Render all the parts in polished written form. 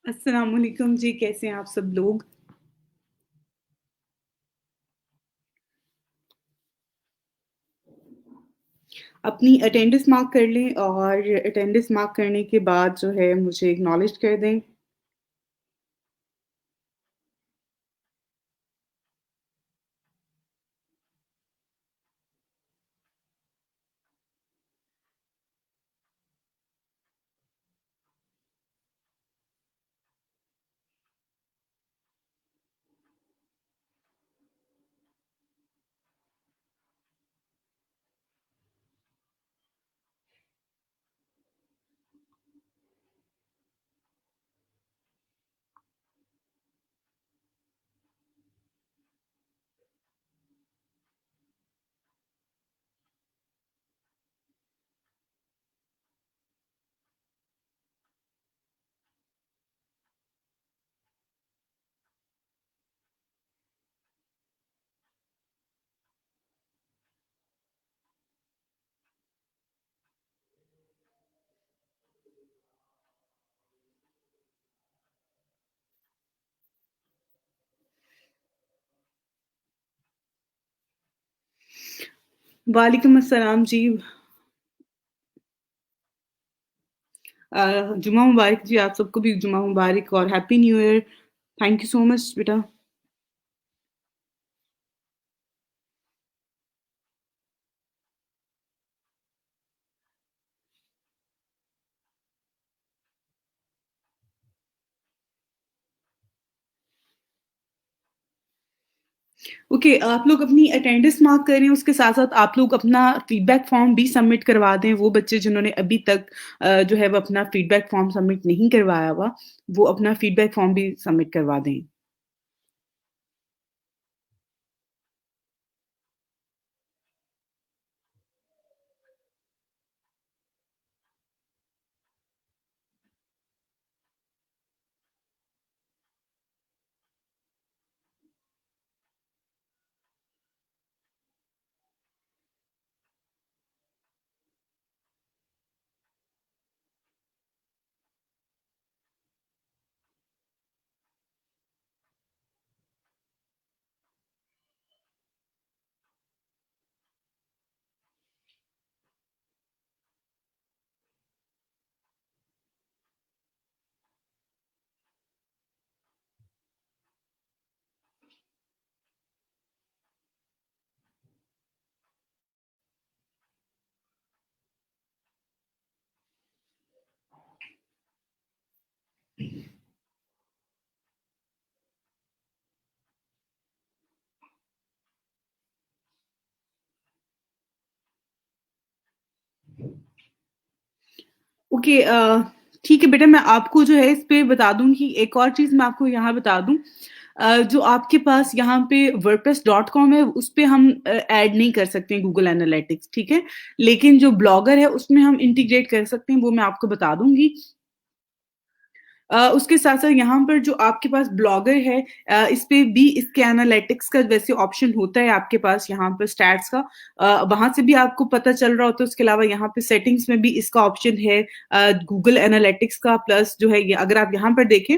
अस्सलाम वालेकुम जी, कैसे हैं आप सब लोग? अपनी अटेंडेंस मार्क कर लें और अटेंडेंस मार्क करने के बाद जो है मुझे एक्नॉलेज कर दें। वालेकुम अस्सलाम जी। जुम्मा मुबारक जी, आप सबको भी जुम्मा मुबारक और happy new year. Thank you so much बेटा। ओके, आप लोग अपनी अटेंडेंस मार्क करें, उसके साथ-साथ आप लोग अपना फीडबैक फॉर्म भी सबमिट करवा दें। वो बच्चे जिन्होंने अभी तक जो है वो अपना फीडबैक फॉर्म सबमिट नहीं करवाया हुआ, वो अपना फीडबैक फॉर्म भी सबमिट करवा दें। ओके, ठीक है बेटा, मैं आपको जो है इस पे बता दूँ कि एक और चीज़ मैं आपको यहाँ बता दूँ। जो आपके पास यहाँ पे वर्डप्रेस.कॉम है, उस पे हम ऐड नहीं कर सकते हैं गूगल एनालिटिक्स, ठीक है? लेकिन जो ब्लॉगर है, उसमें हम इंटीग्रेट कर सकते हैं, वो मैं आपको बता दूँगी। उसके साथ-साथ यहाँ पर जो आपके पास ब्लॉगर है, इस पे भी इसके एनालिटिक्स का वैसे ऑप्शन होता है आपके पास यहाँ पर स्टैट्स का। वहाँ से भी आपको पता चल रहा होता है, उसके अलावा यहाँ पे सेटिंग्स में भी इसका ऑप्शन है गूगल एनालिटिक्स का, प्लस जो है ये अगर आप यहाँ पर देखें,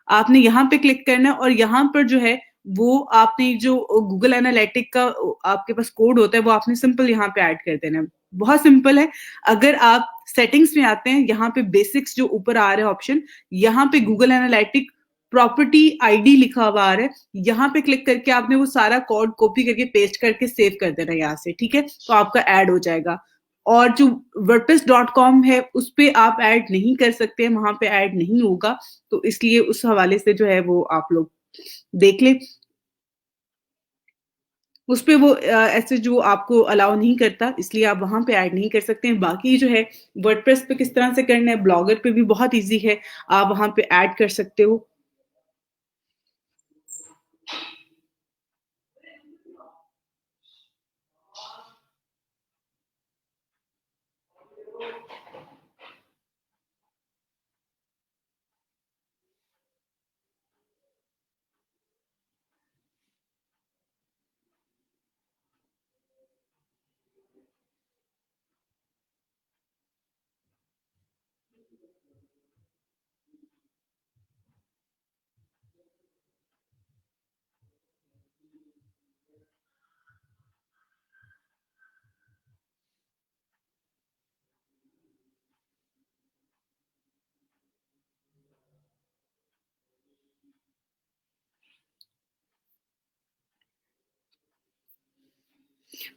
आपने यहाँ पे क्लिक करना है और यहाँ पर जो है वो आपने जो गूगल एनालिटिक का आपके पास कोड होता है, वो आपने सिंपल यहाँ पे ऐड कर देना है। बहुत सिंपल है। अगर आप सेटिंग्स में आते हैं, यहाँ पे बेसिक्स जो ऊपर आ रहा है ऑप्शन, यहाँ पे गूगल एनालिटिक प्रॉपर्टी आईडी लिखा हुआ आ रहा है, यहाँ पे क्लिक करके आपने वो सारा कोड कॉपी करके पेस्ट करके सेव कर देना है यहाँ से, ठीक है? तो आपका ऐड हो जाएगा। और जो वर्डप्रेस.कॉम है, उस पे आप ऐड नहीं कर सकते, वहां पे ऐड नहीं होगा। तो इसलिए उस हवाले से जो है वो आप लोग देख लें। उस पे वो ऐसे जो आपको अलाउ नहीं करता, इसलिए आप वहाँ पे ऐड नहीं कर सकते हैं। बाकी जो है वर्डप्रेस पे किस तरह से करना है, ब्लॉगर पे भी बहुत ईज़ी है, आप वहाँ पे ऐड कर सकते हो।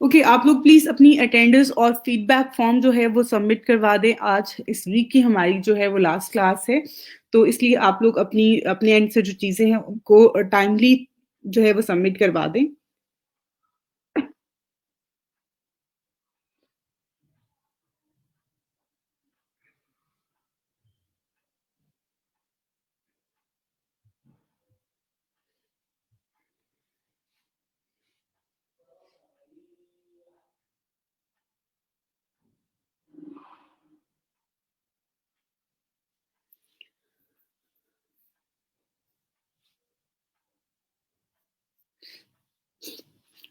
ओके, आप लोग प्लीज़ अपनी अटेंडेंस और फीडबैक फॉर्म जो है वो सबमिट करवा दें। आज इस वीक की हमारी जो है वो लास्ट क्लास है, तो इसलिए आप लोग अपने एंड से जो चीज़ें हैं उनको टाइमली जो है वो सबमिट करवा दें।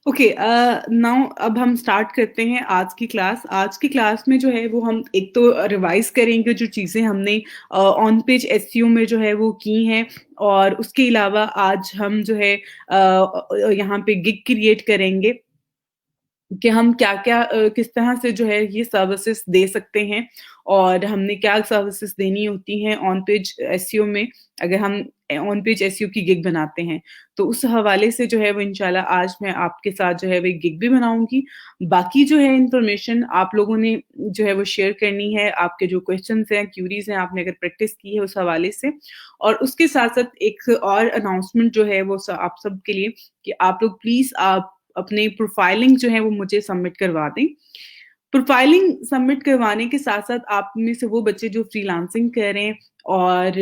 ओके, नाउ अब हम स्टार्ट करते हैं आज की क्लास। आज की क्लास में जो है वो हम एक तो रिवाइज़ करेंगे जो चीज़ें हमने ऑन पेज एसईओ में जो है वो की हैं, और उसके अलावा आज हम जो है यहाँ पे गिग क्रिएट करेंगे कि हम क्या-क्या किस तरह से जो है ये सर्विसेज़ दे सकते हैं, और हमने क्या सर्विसेज़ देनी होती हैं ऑन पेज एसईओ में, अगर हम ऑन पेज एसईओ की गिग बनाते हैं। तो उस हवाले से जो है वो इंशाल्लाह आज मैं आपके साथ जो है वो एक गिग भी बनाऊँगी। बाकी जो है इन्फॉर्मेशन आप लोगों ने जो है वो शेयर करनी है, आपके जो क्वेश्चन्स हैं, क्वेरीज़ हैं, आपने अगर प्रैक्टिस की है उस हवाले से। और उसके साथ-साथ एक और अनाउंसमेंट जो है वो आप सबके लिए, कि आप लोग प्लीज़ आप अपनी प्रोफाइलिंग जो है वो मुझे सबमिट करवा दें। प्रोफाइलिंग सबमिट करवाने के साथ-साथ आप में से वो बच्चे जो फ्रीलांसिंग कर रहे हैं और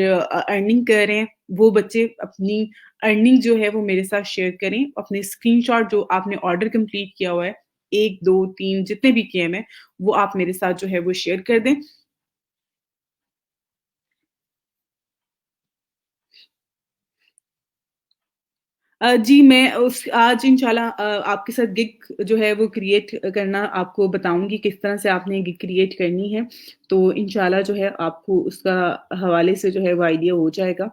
अर्निंग कर रहे हैं, वो बच्चे अपनी अर्निंग जो है वो मेरे साथ शेयर करें। अपने स्क्रीनशॉट जो आपने ऑर्डर कंप्लीट किया हुआ है, 1, 2, 3 जितने भी किए हैं मैं, वो आप मेरे साथ जो है वो शेयर कर दें। जी, मैं उस आज इंशाल्लाह आपके साथ गिग जो है वो क्रिएट करना आपको बताऊँगी, किस तरह से आपने गिग क्रिएट करनी है। तो इंशाल्लाह जो है आपको उसका हवाले से जो है वो आइडिया हो जाएगा।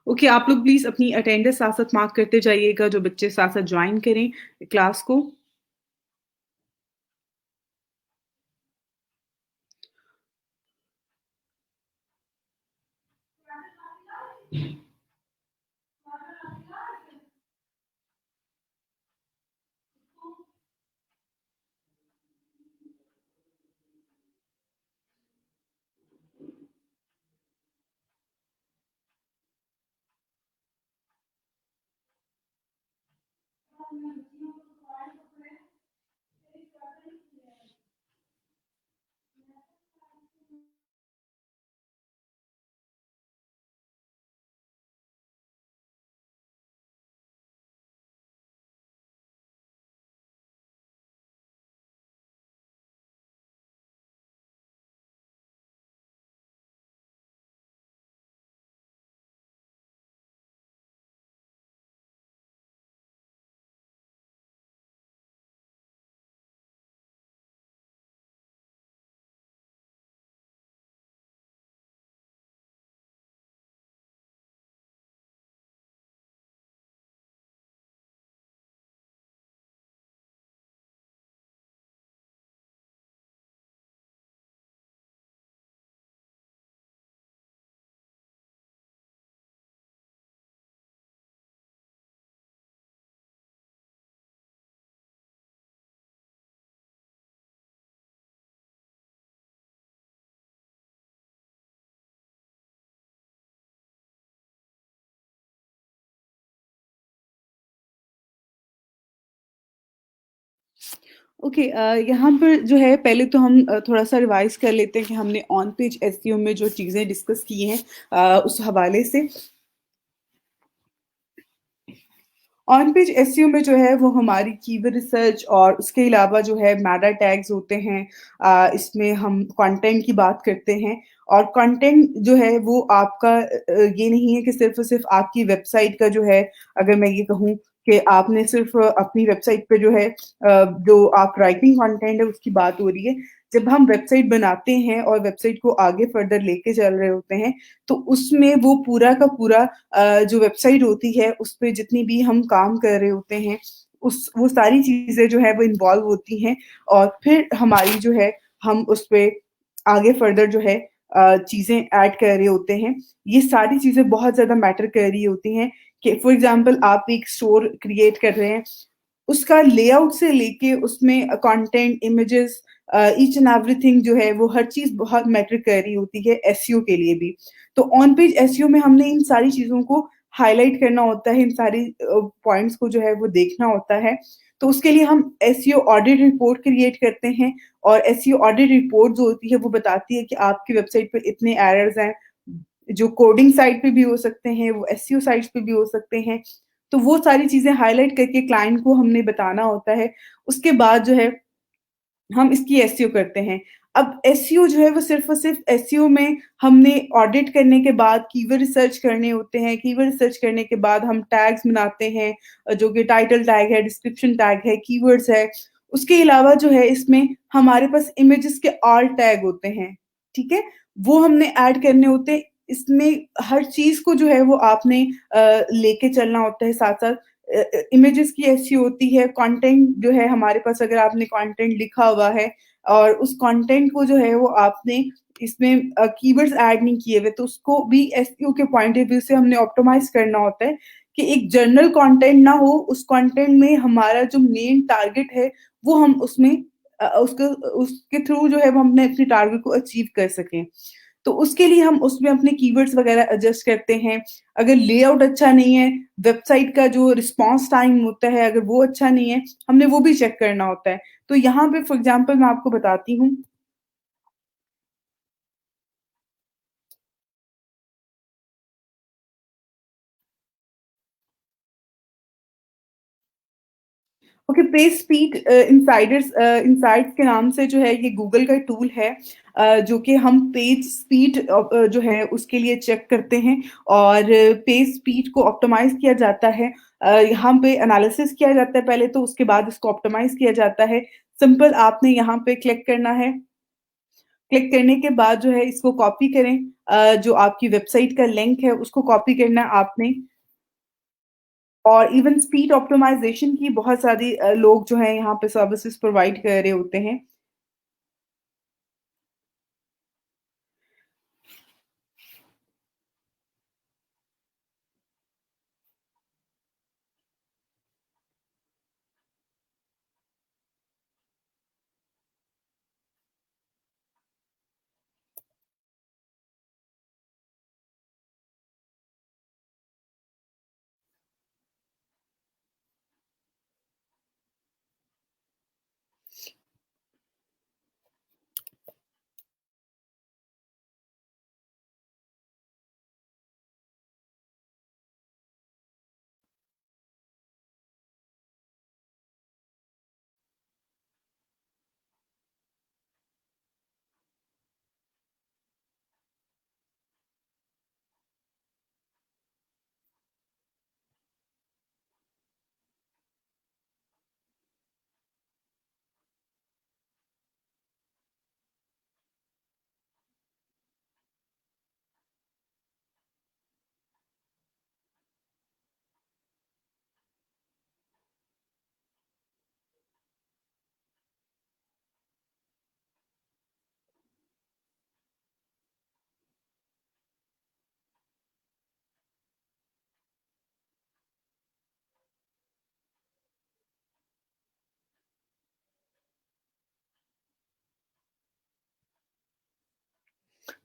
ओके, आप लोग प्लीज़ अपनी अटेंडेंस साथ-साथ मार्क करते जाइएगा, जो बच्चे साथ-साथ जॉइन करें क्लास को। ओके, यहाँ पर जो है पहले तो हम थोड़ा-सा रिवाइज़ कर लेते हैं कि हमने ऑन पेज एसईओ में जो चीज़ें डिस्कस की हैं, उस हवाले से। ऑन पेज एसईओ में जो है वो हमारी कीवर्ड रिसर्च और उसके अलावा जो है मेटा टैग्स होते हैं। इसमें हम कंटेंट की बात करते हैं, और कंटेंट जो है वो आपका ये नहीं है कि सिर्फ़ और सिर्फ़ आपकी वेबसाइट का जो है, अगर मैं ये कहूँ कि आपने सिर्फ़ अपनी वेबसाइट पे जो है जो आप राइटिंग कंटेंट है उसकी बात हो रही है। जब हम वेबसाइट बनाते हैं और वेबसाइट को आगे फर्दर लेके चल रहे होते हैं, तो उसमें वो पूरा का पूरा जो वेबसाइट होती है, उसपे जितनी भी हम काम कर रहे होते हैं, उस वो सारी चीज़ें जो है वो इन्वॉल्व होती हैं, और फिर हमारी जो है हम उसपे आगे फर्दर जो है चीज़ें ऐड कर रहे होते हैं, ये सारी चीज़ें बहुत ज़्यादा मैटर कर रही होती हैं कि फॉर एग्ज़ाम्पल आप एक स्टोर क्रिएट कर रहे हैं, उसका लेआउट से लेके उसमें content, images each and everything जो है वो हर चीज़ बहुत मैटर कर रही होती है एसईओ के लिए भी। तो ऑन पेज एसईओ में हमने इन सारी चीज़ों को हाइलाइट करना होता है, इन सारी पॉइंट्स को जो है वो देखना होता है। तो उसके लिए हम एसईओ ऑडिट रिपोर्ट क्रिएट करते हैं और एसईओ ऑडिट रिपोर्ट जो होती है वो बताती है कि आपकी वेबसाइट पे इतने एरर्स हैं, जो कोडिंग साइट पे भी हो सकते हैं, वो एसईओ साइट्स पे भी हो सकते हैं। तो वो सारी चीज़ें हाइलाइट करके क्लाइंट को हमने बताना होता है। उसके बाद जो है हम इसकी एसईओ करते हैं। अब एसईओ जो है वो सिर्फ़ और सिर्फ़ एसईओ में हमने ऑडिट करने के बाद कीवर्ड रिसर्च करने होते हैं। कीवर्ड रिसर्च करने के बाद हम टैग्स बनाते हैं, जो कि टाइटल टैग है, डिस्क्रिप्शन टैग है, कीवर्ड्स है। उसके अलावा जो है इसमें हमारे पास इमेजेस के आल्ट टैग होते हैं, ठीक है? वो हमने ऐड करने होते हैं। इसमें हर चीज़ को जो है वो आपने लेके चलना होता है साथ-साथ। इमेजेस की ऐसी होती है, कंटेंट जो है हमारे पास अगर आपने कंटेंट लिखा हुआ है और उस कंटेंट को जो है वो आपने इसमें कीवर्ड्स ऐड नहीं किए हुए, तो उसको भी एसईओ के पॉइंट ऑफ व्यू से हमने ऑप्टिमाइज़ करना होता है कि एक जनरल कंटेंट ना हो, उस कंटेंट में हमारा जो मेन टारगेट है, वो हम उसमें उसको उसके थ्रू जो है वो हमने अपने टारगेट को अचीव कर सकें। तो उसके लिए हम उसमें अपने कीवर्ड्स वगैरह एडजस्ट करते हैं। अगर लेआउट अच्छा नहीं है, वेबसाइट का जो रिस्पॉन्स टाइम होता है, अगर वो अच्छा नहीं है, हमने वो भी चेक करना होता है। तो यहाँ पे फॉर एग्ज़ाम्पल मैं आपको बताती हूँ। ओके, पेज स्पीड इनसाइट्स के नाम से जो है ये गूगल का टूल है, जो कि हम पेज स्पीड जो है उसके लिए चेक करते हैं और पेज स्पीड को ऑप्टिमाइज़ किया जाता है। यहाँ पे एनालिसिस किया जाता है पहले, तो उसके बाद इसको ऑप्टिमाइज़ किया जाता है। सिंपल आपने यहाँ पे क्लिक करना है। क्लिक करने के बाद जो है इसको कॉपी करें, जो आपकी वेबसाइट का लिंक है उसको कॉपी करना है आपने। और इवन स्पीड ऑप्टिमाइज़ेशन की बहुत सारी लोग जो हैं यहाँ पे सर्विसेज़ प्रोवाइड कर रहे होते हैं।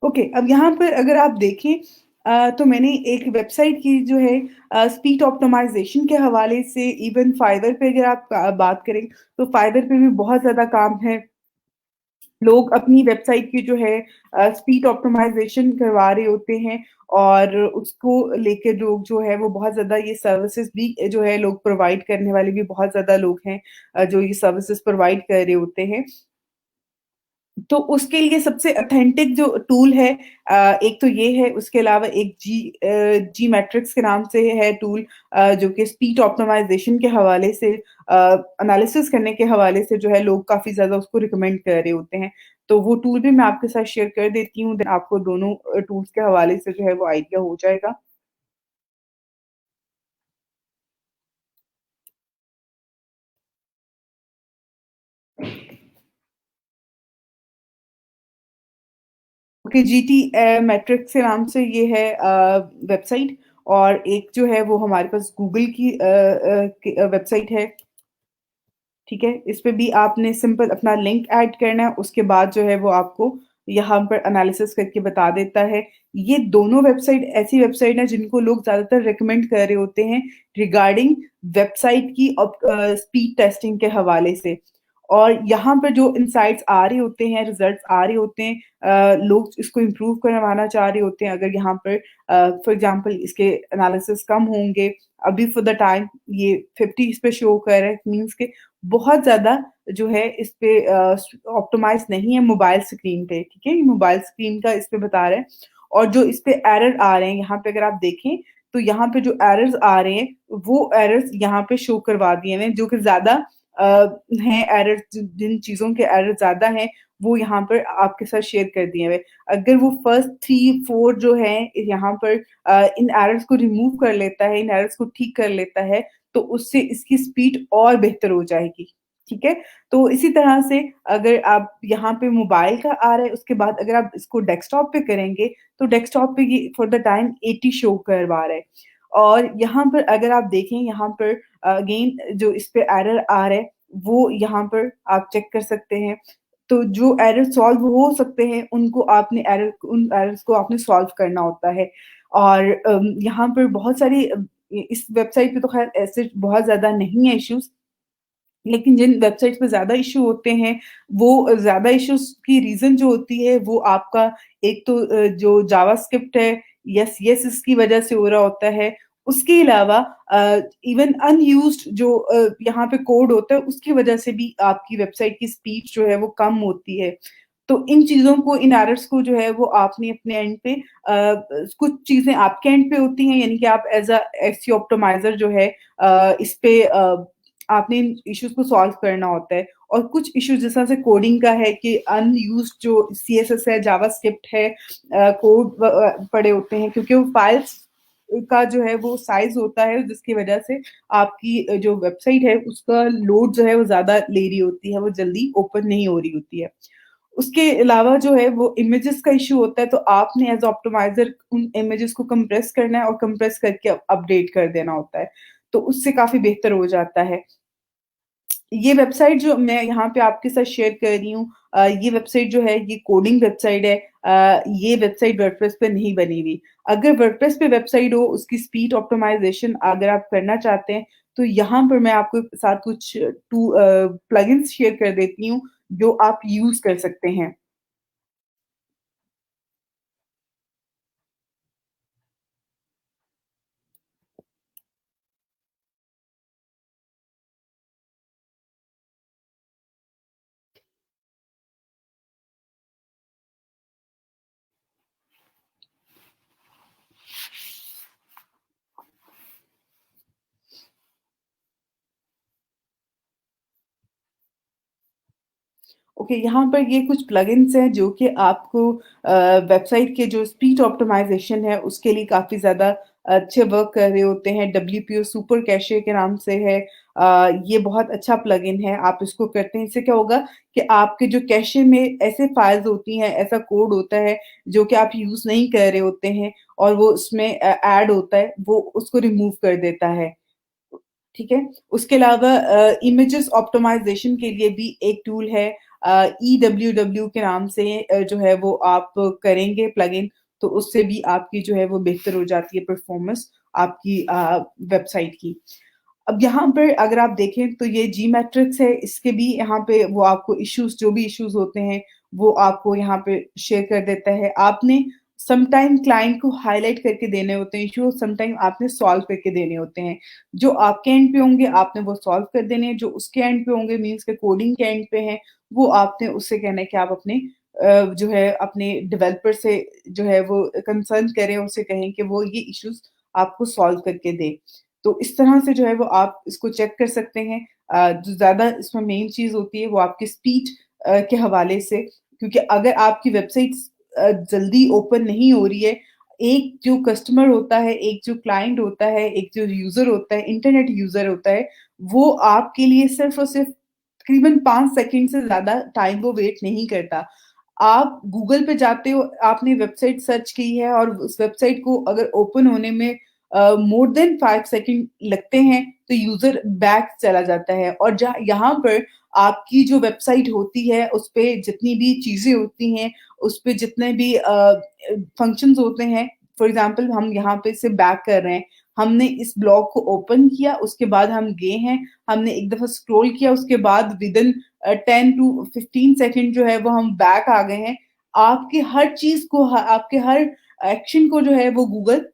ओके, अब यहाँ पर अगर आप देखें, तो मैंने एक वेबसाइट की जो है स्पीड ऑप्टिमाइज़ेशन के हवाले से, इवन फाइवर पे अगर आप बात करें, तो फाइवर पे भी बहुत ज़्यादा काम है। लोग अपनी वेबसाइट की जो है स्पीड ऑप्टिमाइज़ेशन करवा रहे होते हैं और उसको लेके लोग जो है वो बहुत ज़्यादा ये सर्विसेज़ भी जो है लोग प्रोवाइड करने वाले भी बहुत ज़्यादा लोग हैं, जो ये सर्विसेज़ प्रोवाइड कर रहे होते हैं। तो उसके लिए सबसे ऑथेंटिक जो टूल है, एक तो ये है, उसके अलावा एक जी मैट्रिक्स के नाम से है टूल, जो कि स्पीड ऑप्टिमाइज़ेशन के हवाले से, एनालिसिस करने के हवाले से जो है लोग काफ़ी ज़्यादा उसको रिकमेंड कर रहे होते हैं। तो वो टूल भी मैं आपके साथ शेयर कर देती हूँ, देन आपको दोनों टूल्स के हवाले से जो है वो आइडिया हो जाएगा। ओके, जीटी मैट्रिक्स के नाम से ये है वेबसाइट। और एक जो है वो हमारे पास गूगल की वेबसाइट है। ठीक है, इस पे भी आपने सिंपल अपना लिंक ऐड करना है, उसके बाद जो है वो आपको यहाँ पर एनालिसिस करके बता देता है। ये दोनों वेबसाइट ऐसी वेबसाइट है जिनको लोग ज्यादातर रिकमेंड कर रहे होते हैं रिगार्डिंग वेबसाइट की स्पीड टेस्टिंग के हवाले से। और यहाँ पर जो इंसाइट्स आ रहे होते हैं, रिजल्ट्स आ रहे होते हैं, लोग इसको इम्प्रूव करवाना चाह रहे होते हैं। अगर यहाँ पर फॉर एग्जांपल इसके एनालिसिस कम होंगे, अभी फॉर द टाइम ये 50 इस पे शो कर रहा है, मीन्स के बहुत ज़्यादा जो है इस पे ऑप्टिमाइज़ नहीं है मोबाइल स्क्रीन पे, ठीक है? ये मोबाइल स्क्रीन का इस पे बता रहा है। और जो इस पे एरर आ रहे हैं, यहाँ पे अगर आप देखें, तो यहाँ पे जो एरर्स आ रहे हैं, वो एरर्स यहाँ पे शो करवा दिए हुए हैं, जो कि ज़्यादा हैं एरर्स, जिन चीज़ों के एरर ज़्यादा हैं, वो यहाँ पर आपके साथ शेयर कर दिए हुए। अगर वो फर्स्ट 3-4 जो हैं, यहाँ पर इन एरर्स को रिमूव कर लेता है, इन एरर्स को ठीक कर लेता है, तो उससे इसकी स्पीड और बेहतर हो जाएगी। ठीक है? तो इसी तरह से अगर आप यहाँ पे मोबाइल का आ रहा है, उसके बाद अगर आप इसको डेस्कटॉप पे करेंगे, तो डेस्कटॉप पे ये फॉर द टाइम 80 शो करवा रहा है। और यहाँ पर अगर आप देखें, यहाँ पर अगेन जो इस पे एरर आ रहा है, वो यहाँ पर आप चेक कर सकते हैं। तो जो एरर सॉल्व हो सकते हैं, उन एरर्स को आपने सॉल्व करना होता है। और यहाँ पर बहुत सारी इस वेबसाइट पे तो ख़ैर ऐसे बहुत ज़्यादा नहीं है इश्यूज़, लेकिन जिन वेबसाइट्स पे ज़्यादा इश्यू होते हैं, वो ज़्यादा इश्यूज़ की रीज़न जो होती है, वो आपका एक तो जो जावास्क्रिप्ट है, यस इसकी वजह से हो रहा होता है। उसके अलावा इवन अनयूज़्ड जो यहाँ पे कोड होता है, उसकी वजह से भी आपकी वेबसाइट की स्पीड जो है वो कम होती है। तो इन चीज़ों को, इन एरर्स को जो है वो आपने अपने एंड पे कुछ चीज़ें आपके एंड पे होती हैं, यानी कि आप एज़ अ एसईओ ऑप्टिमाइज़र जो है इस पे आपने इन इश्यूज को सॉल्व करना होता है। और कुछ इश्यूज जिस तरह से कोडिंग का है कि अनयूज्ड जो सीएसएस है, जावास्क्रिप्ट है, कोड पड़े होते हैं, क्योंकि वो फाइल्स का जो है वो साइज होता है, जिसकी वजह से आपकी जो वेबसाइट है उसका लोड जो है वो ज्यादा ले रही होती है, वो जल्दी ओपन नहीं हो रही होती है। उसके अलावा जो है वो इमेजेस का इश्यू होता है, तो आपने एज ऑप्टिमाइजर उन इमेजेस को कंप्रेस करना है और कंप्रेस करके अपडेट कर देना होता है, तो उससे काफी बेहतर हो जाता है। ये वेबसाइट जो मैं यहाँ पे आपके साथ शेयर कर रही हूँ, ये वेबसाइट जो है ये कोडिंग वेबसाइट है। ये वेबसाइट वर्डप्रेस पे नहीं बनी हुई। अगर वर्डप्रेस पे वेबसाइट हो, उसकी स्पीड ऑप्टिमाइजेशन अगर आप करना चाहते हैं, तो यहाँ पर मैं आपको साथ कुछ प्लगइन्स शेयर कर देती हूँ, जो आप यूज़ कर सकते हैं। ओके, यहाँ पर ये कुछ प्लगइन्स हैं जो कि आपको वेबसाइट के जो स्पीड ऑप्टिमाइज़ेशन है उसके लिए काफ़ी ज़्यादा अच्छे वर्क कर रहे होते हैं। डब्ल्यूपीओ सुपर कैशे के नाम से है। ये बहुत अच्छा प्लगइन है, आप इसको करते हैं, इससे क्या होगा कि आपके जो कैशे में ऐसे फाइल्स होती हैं, ऐसा कोड होता है जो कि आप यूज़ नहीं कर रहे होते हैं, और वो उसमें ऐड होता है, वो उसको रिमूव कर देता है। ठीक है? उसके अलावा इमेजेस ऑप्टिमाइज़ेशन के लिए भी एक टूल है, ईडब्ल्यूडब्ल्यू के नाम से, जो है वो आप करेंगे प्लगइन, तो उससे भी आपकी जो है वो बेहतर हो जाती है परफॉर्मेंस आपकी वेबसाइट की। अब यहाँ पर अगर आप देखें, तो ये जी मैट्रिक्स है, इसके भी यहाँ पे वो आपको इश्यूज़, जो भी इश्यूज़ होते हैं, वो आपको यहाँ पे शेयर कर देता है। आपने सम टाइम क्लाइंट को हाइलाइट करके देने होते हैं इश्यू, सम टाइम आपने सॉल्व करके देने होते हैं। जो आपके एंड पे होंगे आपने वो सॉल्व कर देने हैं, जो उसके एंड पे होंगे मीन्स के कोडिंग के एंड पे हैं, वो आपने उससे कहना है कि आप अपने जो है अपने डेवलपर से जो है वो कंसर्न करें, उससे कहें कि वो ये इश्यूज़ आपको सॉल्व करके दे। तो इस तरह से जो है वो आप इसको चेक कर सकते हैं। जो ज़्यादा इसमें मेन चीज़ होती है वो आपकी स्पीड के हवाले से, क्योंकि अगर आपकी वेबसाइट जल्दी ओपन नहीं हो रही है, एक जो कस्टमर होता है, एक जो क्लाइंट होता है, एक जो यूज़र होता है, इंटरनेट यूज़र होता है, वो आपके लिए सिर्फ़ और सिर्फ़ तकरीबन 5 सेकंड से ज़्यादा टाइम वो वेट नहीं करता। आप गूगल पे जाते हो, आपने वेबसाइट सर्च की है और उस वेबसाइट को अगर ओपन होने में मोर देन 5 सेकंड लगते हैं, तो यूज़र बैक चला जाता है और जहाँ यहाँ पर आपकी जो वेबसाइट होती है, उसपे जितनी भी चीज़ें होती हैं, उसपे जितने भी फंक्शंस होते हैं, फॉर एग्ज़ाम्पल हम यहाँ पे से बैक कर रहे हैं, हमने इस ब्लॉग को ओपन किया, उसके बाद हम गए हैं, हमने एक दफ़ा स्क्रॉल किया, उसके बाद विदिन 10 टू 15 सेकंड जो है वो हम बैक आ गए हैं। आपकी हर चीज़ को आपके हर एक्शन को जो है वो गूगल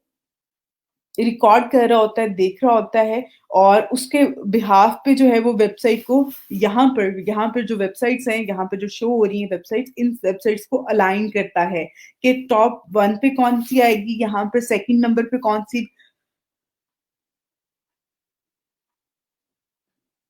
रिकॉर्ड कर रहा होता है, देख रहा होता है और उसके बिहाफ़ पे जो है वो वेबसाइट को यहाँ पर जो वेबसाइट्स हैं, यहाँ पे जो शो हो रही हैं वेबसाइट्स, इन वेबसाइट्स को अलाइन करता है कि टॉप 1 पे कौन-सी आएगी, यहाँ पे सेकंड नंबर पे कौन-सी,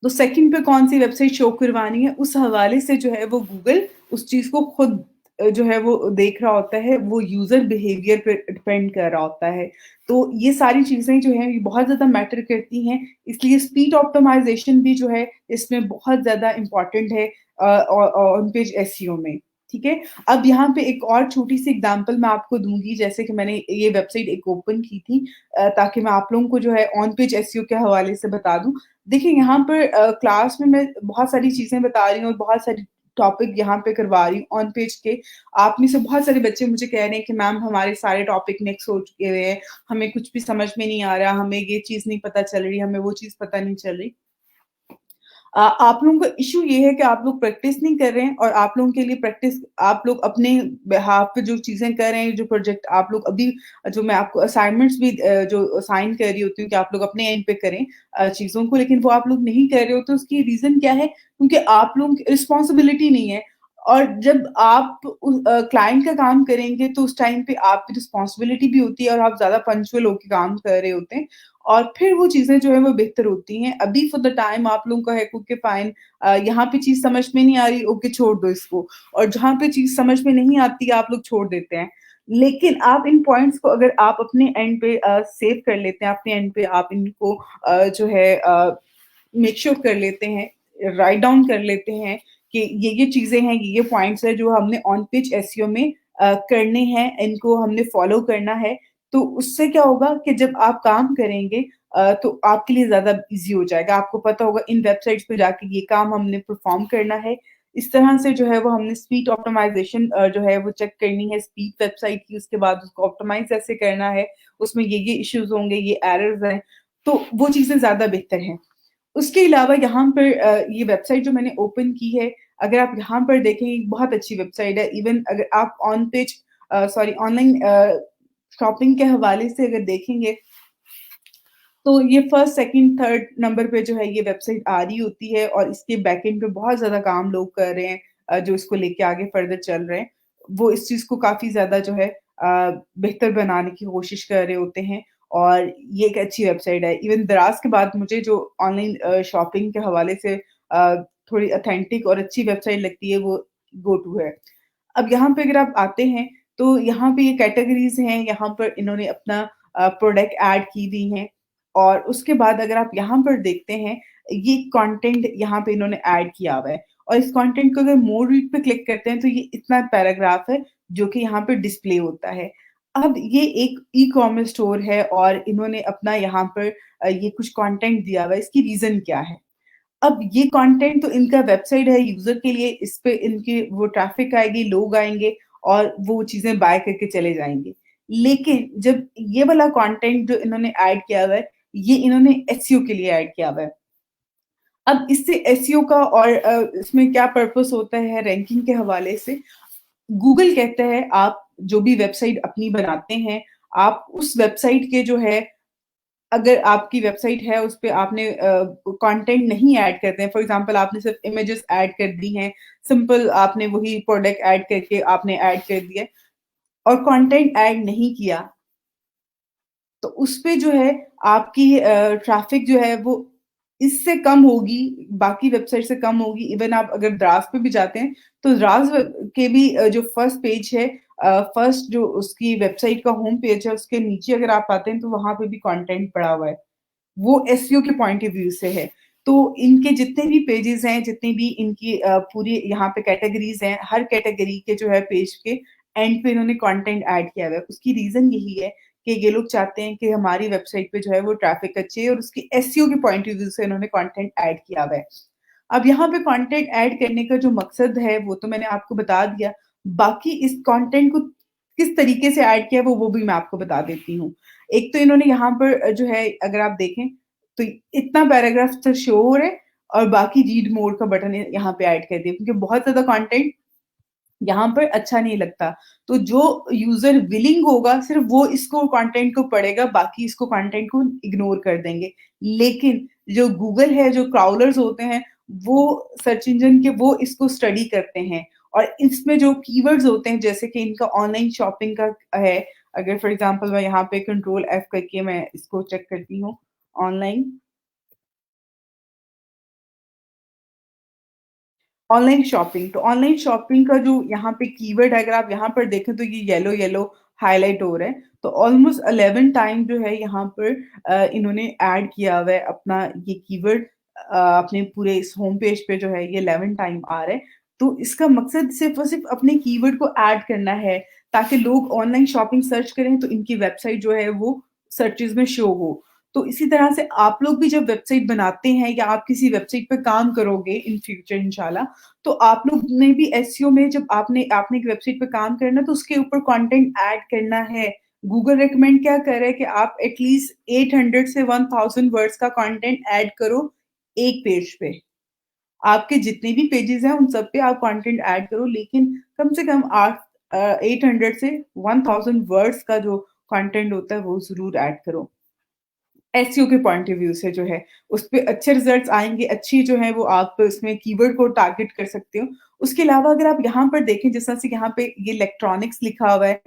तो सेकंड पे कौन-सी वेबसाइट शो करवानी है, उस हवाले से जो है वो गूगल उस चीज़ को खुद जो है वो देख रहा होता है, वो यूज़र बिहेवियर पे डिपेंड कर रहा होता है। तो ये सारी चीज़ें जो हैं, ये बहुत ज़्यादा मैटर करती हैं, इसलिए स्पीड ऑप्टिमाइज़ेशन भी जो है, इसमें बहुत ज़्यादा इम्पोर्टेंट है ऑन पेज एसईओ में, ठीक है? अब यहाँ पे एक और छोटी-सी एग्ज़ाम्पल मैं आपको दूँगी, जैसे कि मैंने ये वेबसाइट एक ओपन की थी ताकि मैं आप लोगों को जो है ऑन पेज एसईओ के हवाले से बता दूँ। देखिए यहाँ पर क्लास में मैं बहुत सारी चीज़ें बता रही हूँ और बहुत सारी टॉपिक यहाँ पे करवा रही हूँ ऑन पेज के। आप में से बहुत सारे बच्चे मुझे कह रहे हैं कि मैम हमारे सारे टॉपिक नेक्स्ट हो चुके हुए हैं, हमें कुछ भी समझ में नहीं आ रहा, हमें ये चीज़ नहीं पता चल रही, हमें वो चीज़ पता नहीं चल रही। आप लोगों का इश्यू ये है कि आप लोग प्रैक्टिस नहीं कर रहे हैं और आप लोगों के लिए प्रैक्टिस, आप लोग अपने बिहाफ़ पे जो चीज़ें कर रहे हैं, जो प्रोजेक्ट आप लोग अभी जो मैं आपको असाइनमेंट्स भी जो असाइन कर रही होती हूँ कि आप लोग अपने एंड पे करें चीज़ों को, लेकिन वो आप लोग नहीं कर रहे हो, तो उसकी रीज़न क्या है? क्योंकि आप लोगों की रिस्पॉन्सिबिलिटी नहीं है और जब आप क्लाइंट का काम करेंगे, तो उस टाइम पे आपकी रिस्पॉन्सिबिलिटी भी होती है और आप ज़्यादा पंक्चुअल होके काम कर रहे होते हैं। और फिर वो चीज़ें जो है वो बेहतर होती हैं। अभी फॉर द टाइम आप लोगों का है ओके फाइन, यहाँ पे चीज़ समझ में नहीं आ रही, ओके छोड़ दो इसको, और जहाँ पे चीज़ समझ में नहीं आती आप लोग छोड़ देते हैं। लेकिन आप इन पॉइंट्स को अगर आप अपने एंड पे सेव कर लेते हैं, अपने एंड पे आप इनको जो है मेक श्योर कर लेते हैं, राइट डाउन कर लेते हैं कि ये चीज़ें हैं, ये पॉइंट्स हैं जो हमने ऑन पेज एसईओ में करने हैं, इनको हमने फॉलो करना है। तो उससे क्या होगा कि जब आप काम करेंगे तो आपके लिए ज़्यादा ईज़ी हो जाएगा। आपको पता होगा इन वेबसाइट्स पे जाके ये काम हमने परफ़ॉर्म करना है। इस तरह से जो है वो हमने स्पीड ऑप्टिमाइज़ेशन जो है वो चेक करनी है स्पीड वेबसाइट की, उसके बाद उसको ऑप्टिमाइज़ कैसे करना है, उसमें ये इश्यूज़ होंगे, ये एरर्स हैं, तो वो चीज़ें ज़्यादा बेहतर हैं। उसके अलावा यहाँ पर ये वेबसाइट जो मैंने ओपन की है, अगर आप यहाँ पर देखें, एक बहुत अच्छी वेबसाइट है। इवन अगर आप on page sorry online shopping के हवाले से अगर देखेंगे, तो ये फर्स्ट, सेकंड, थर्ड नंबर पे जो है ये वेबसाइट आ रही होती है और इसके बैकएंड पे बहुत ज़्यादा काम लोग कर रहे हैं जो इसको लेके आगे फर्दर चल रहे हैं। वो इस चीज़ को काफ़ी ज़्यादा जो है बेहतर बनाने की कोशिश कर रहे होते हैं और ये एक अच्छी वेबसाइट है। इवन दराज़ के बाद मुझे जो ऑनलाइन शॉपिंग के हवाले से थोड़ी ऑथेंटिक और अच्छी वेबसाइट लगती है, वो गोटू है। अब यहाँ पे अगर आप आते हैं, तो यहाँ पे ये कैटेगरीज़ हैं, यहाँ पर इन्होंने अपना प्रोडक्ट ऐड की हुई हैं और उसके बाद अगर आप यहाँ पर देखते हैं, ये कंटेंट यहाँ पे इन्होंने ऐड किया हुआ है और इस कंटेंट को अगर मोर रीड पे क्लिक करते हैं, तो ये इतना पैराग्राफ है, जो कि यहाँ पे डिस्प्ले होता है। अब ये एक ई-कॉमर्स स्टोर है और इन्होंने अपना यहाँ पर ये कुछ कंटेंट दिया हुआ है, इसकी रीज़न क्या है? अब ये कंटेंट तो इनका वेबसाइट है यूज़र के लिए, इस पे इनकी वो ट्रैफ़िक आएगी, लोग आएँगे और वो चीज़ें बाय करके चले जाएँगे। लेकिन जब ये वाला कंटेंट जो इन्होंने ऐड किया हुआ है, ये इन्होंने एसईओ के लिए ऐड किया हुआ है। अब इससे एसईओ का और इसमें क्या पर्पस होता है रैंकिंग के हवाले से, गूगल कहता है आप जो भी वेबसाइट अपनी बनाते हैं, आप उस वेबसाइट के जो है, अगर आपकी वेबसाइट है, उस पे आपने कंटेंट नहीं ऐड करते हैं, फॉर एग्ज़ाम्पल आपने सिर्फ़ इमेजेस ऐड कर दी हैं, सिंपल आपने वही प्रोडक्ट ऐड करके आपने ऐड कर दिया और कंटेंट ऐड नहीं किया, तो उसपे जो है आपकी ट्रैफ़िक जो है वो इससे कम होगी, बाकी वेबसाइट से कम होगी। इवन आप अगर द्रास पे भी जाते हैं, तो द्रास के भी जो फर्स्ट पेज है, फर्स्ट जो उसकी वेबसाइट का होम पेज है, उसके नीचे अगर आप आते हैं, तो वहाँ पे भी कंटेंट पड़ा हुआ है। वो एसईओ के पॉइंट ऑफ व्यू से है। तो इनके जितने भी पेजेज़ हैं, जितनी भी इनकी पूरी यहाँ पे कैटेगरीज़ हैं, हर कैटेगरी के जो है पेज के एंड पे इन्होंने कंटेंट ऐड किया हुआ है। उसकी रीज़न यही है कि ये लोग चाहते हैं कि हमारी वेबसाइट पे जो है वो ट्रैफ़िक अच्छी है और उसकी एसईओ के पॉइंट ऑफ व्यू से इन्होंने कंटेंट ऐड किया हुआ है। अब यहाँ पे कंटेंट ऐड करने का जो मकसद है, वो तो मैंने आपको बता दिया। बाकी इस कंटेंट को किस तरीके से ऐड किया है, वो भी मैं आपको बता देती हूँ। एक तो इन्होंने यहाँ पर जो है अगर आप देखें, तो इतना पैराग्राफ तो शो हो रहा है और बाकी रीड मोर का बटन यहाँ पे ऐड कर दिया क्योंकि बहुत ज़्यादा कंटेंट यहाँ पर अच्छा नहीं लगता। तो जो यूज़र विलिंग होगा सिर्फ़ वो इसको कंटेंट को पढ़ेगा, बाकी इसको कंटेंट को इग्नोर कर देंगे। लेकिन जो गूगल है, जो क्राउलर्स होते हैं, वो सर्च इंजन के वो इसको स्टडी करते हैं और इसमें जो कीवर्ड्स होते हैं जैसे कि इनका ऑनलाइन शॉपिंग का है, अगर फॉर एग्ज़ाम्पल मैं यहाँ पे कंट्रोल एफ करके मैं इसको चेक करती हूँ, ऑनलाइन ऑनलाइन शॉपिंग, तो ऑनलाइन शॉपिंग का जो यहाँ पे कीवर्ड है, अगर आप यहाँ पर देखें तो ये येलो-येलो हाइलाइट हो रहा है। तो ऑलमोस्ट 11 टाइम जो है यहाँ पर इन्होंने ऐड किया हुआ है अपना ये कीवर्ड अपने पूरे इस होम पेज पे जो है ये 11 टाइम आ रहा है। तो इसका मकसद सिर्फ़ और सिर्फ़ अपने कीवर्ड को ऐड करना है, ताकि लोग ऑनलाइन शॉपिंग सर्च करें तो इनकी वेबसाइट जो है वो सर्चेज़ में शो हो। तो इसी तरह से आप लोग भी जब वेबसाइट बनाते हैं या आप किसी वेबसाइट पे काम करोगे इन फ्यूचर इंशाल्लाह, तो आप लोग ने भी एसईओ में जब आपने आपने एक वेबसाइट पे काम करना है तो उसके ऊपर कंटेंट ऐड करना है। गूगल रिकमेंड क्या कर रहा है कि आप एटलीस्ट 800 से 1000 वर्ड्स का कंटेंट ऐड करो एक पेज पे। आपके जितने भी पेजेज़ हैं उन सब पे आप कंटेंट ऐड करो लेकिन कम से कम 800 से 1000 वर्ड्स का जो कंटेंट होता है वो ज़रूर ऐड करो। एसईओ के पॉइंट ऑफ व्यू से जो है, उसपे अच्छे रिज़ल्ट्स आएँगे, अच्छी जो है वो आप इसमें कीवर्ड को टारगेट कर सकते हो। उसके अलावा अगर आप यहाँ पर देखें जिस तरह से यहाँ पे ये इलेक्ट्रॉनिक्स लिखा हुआ है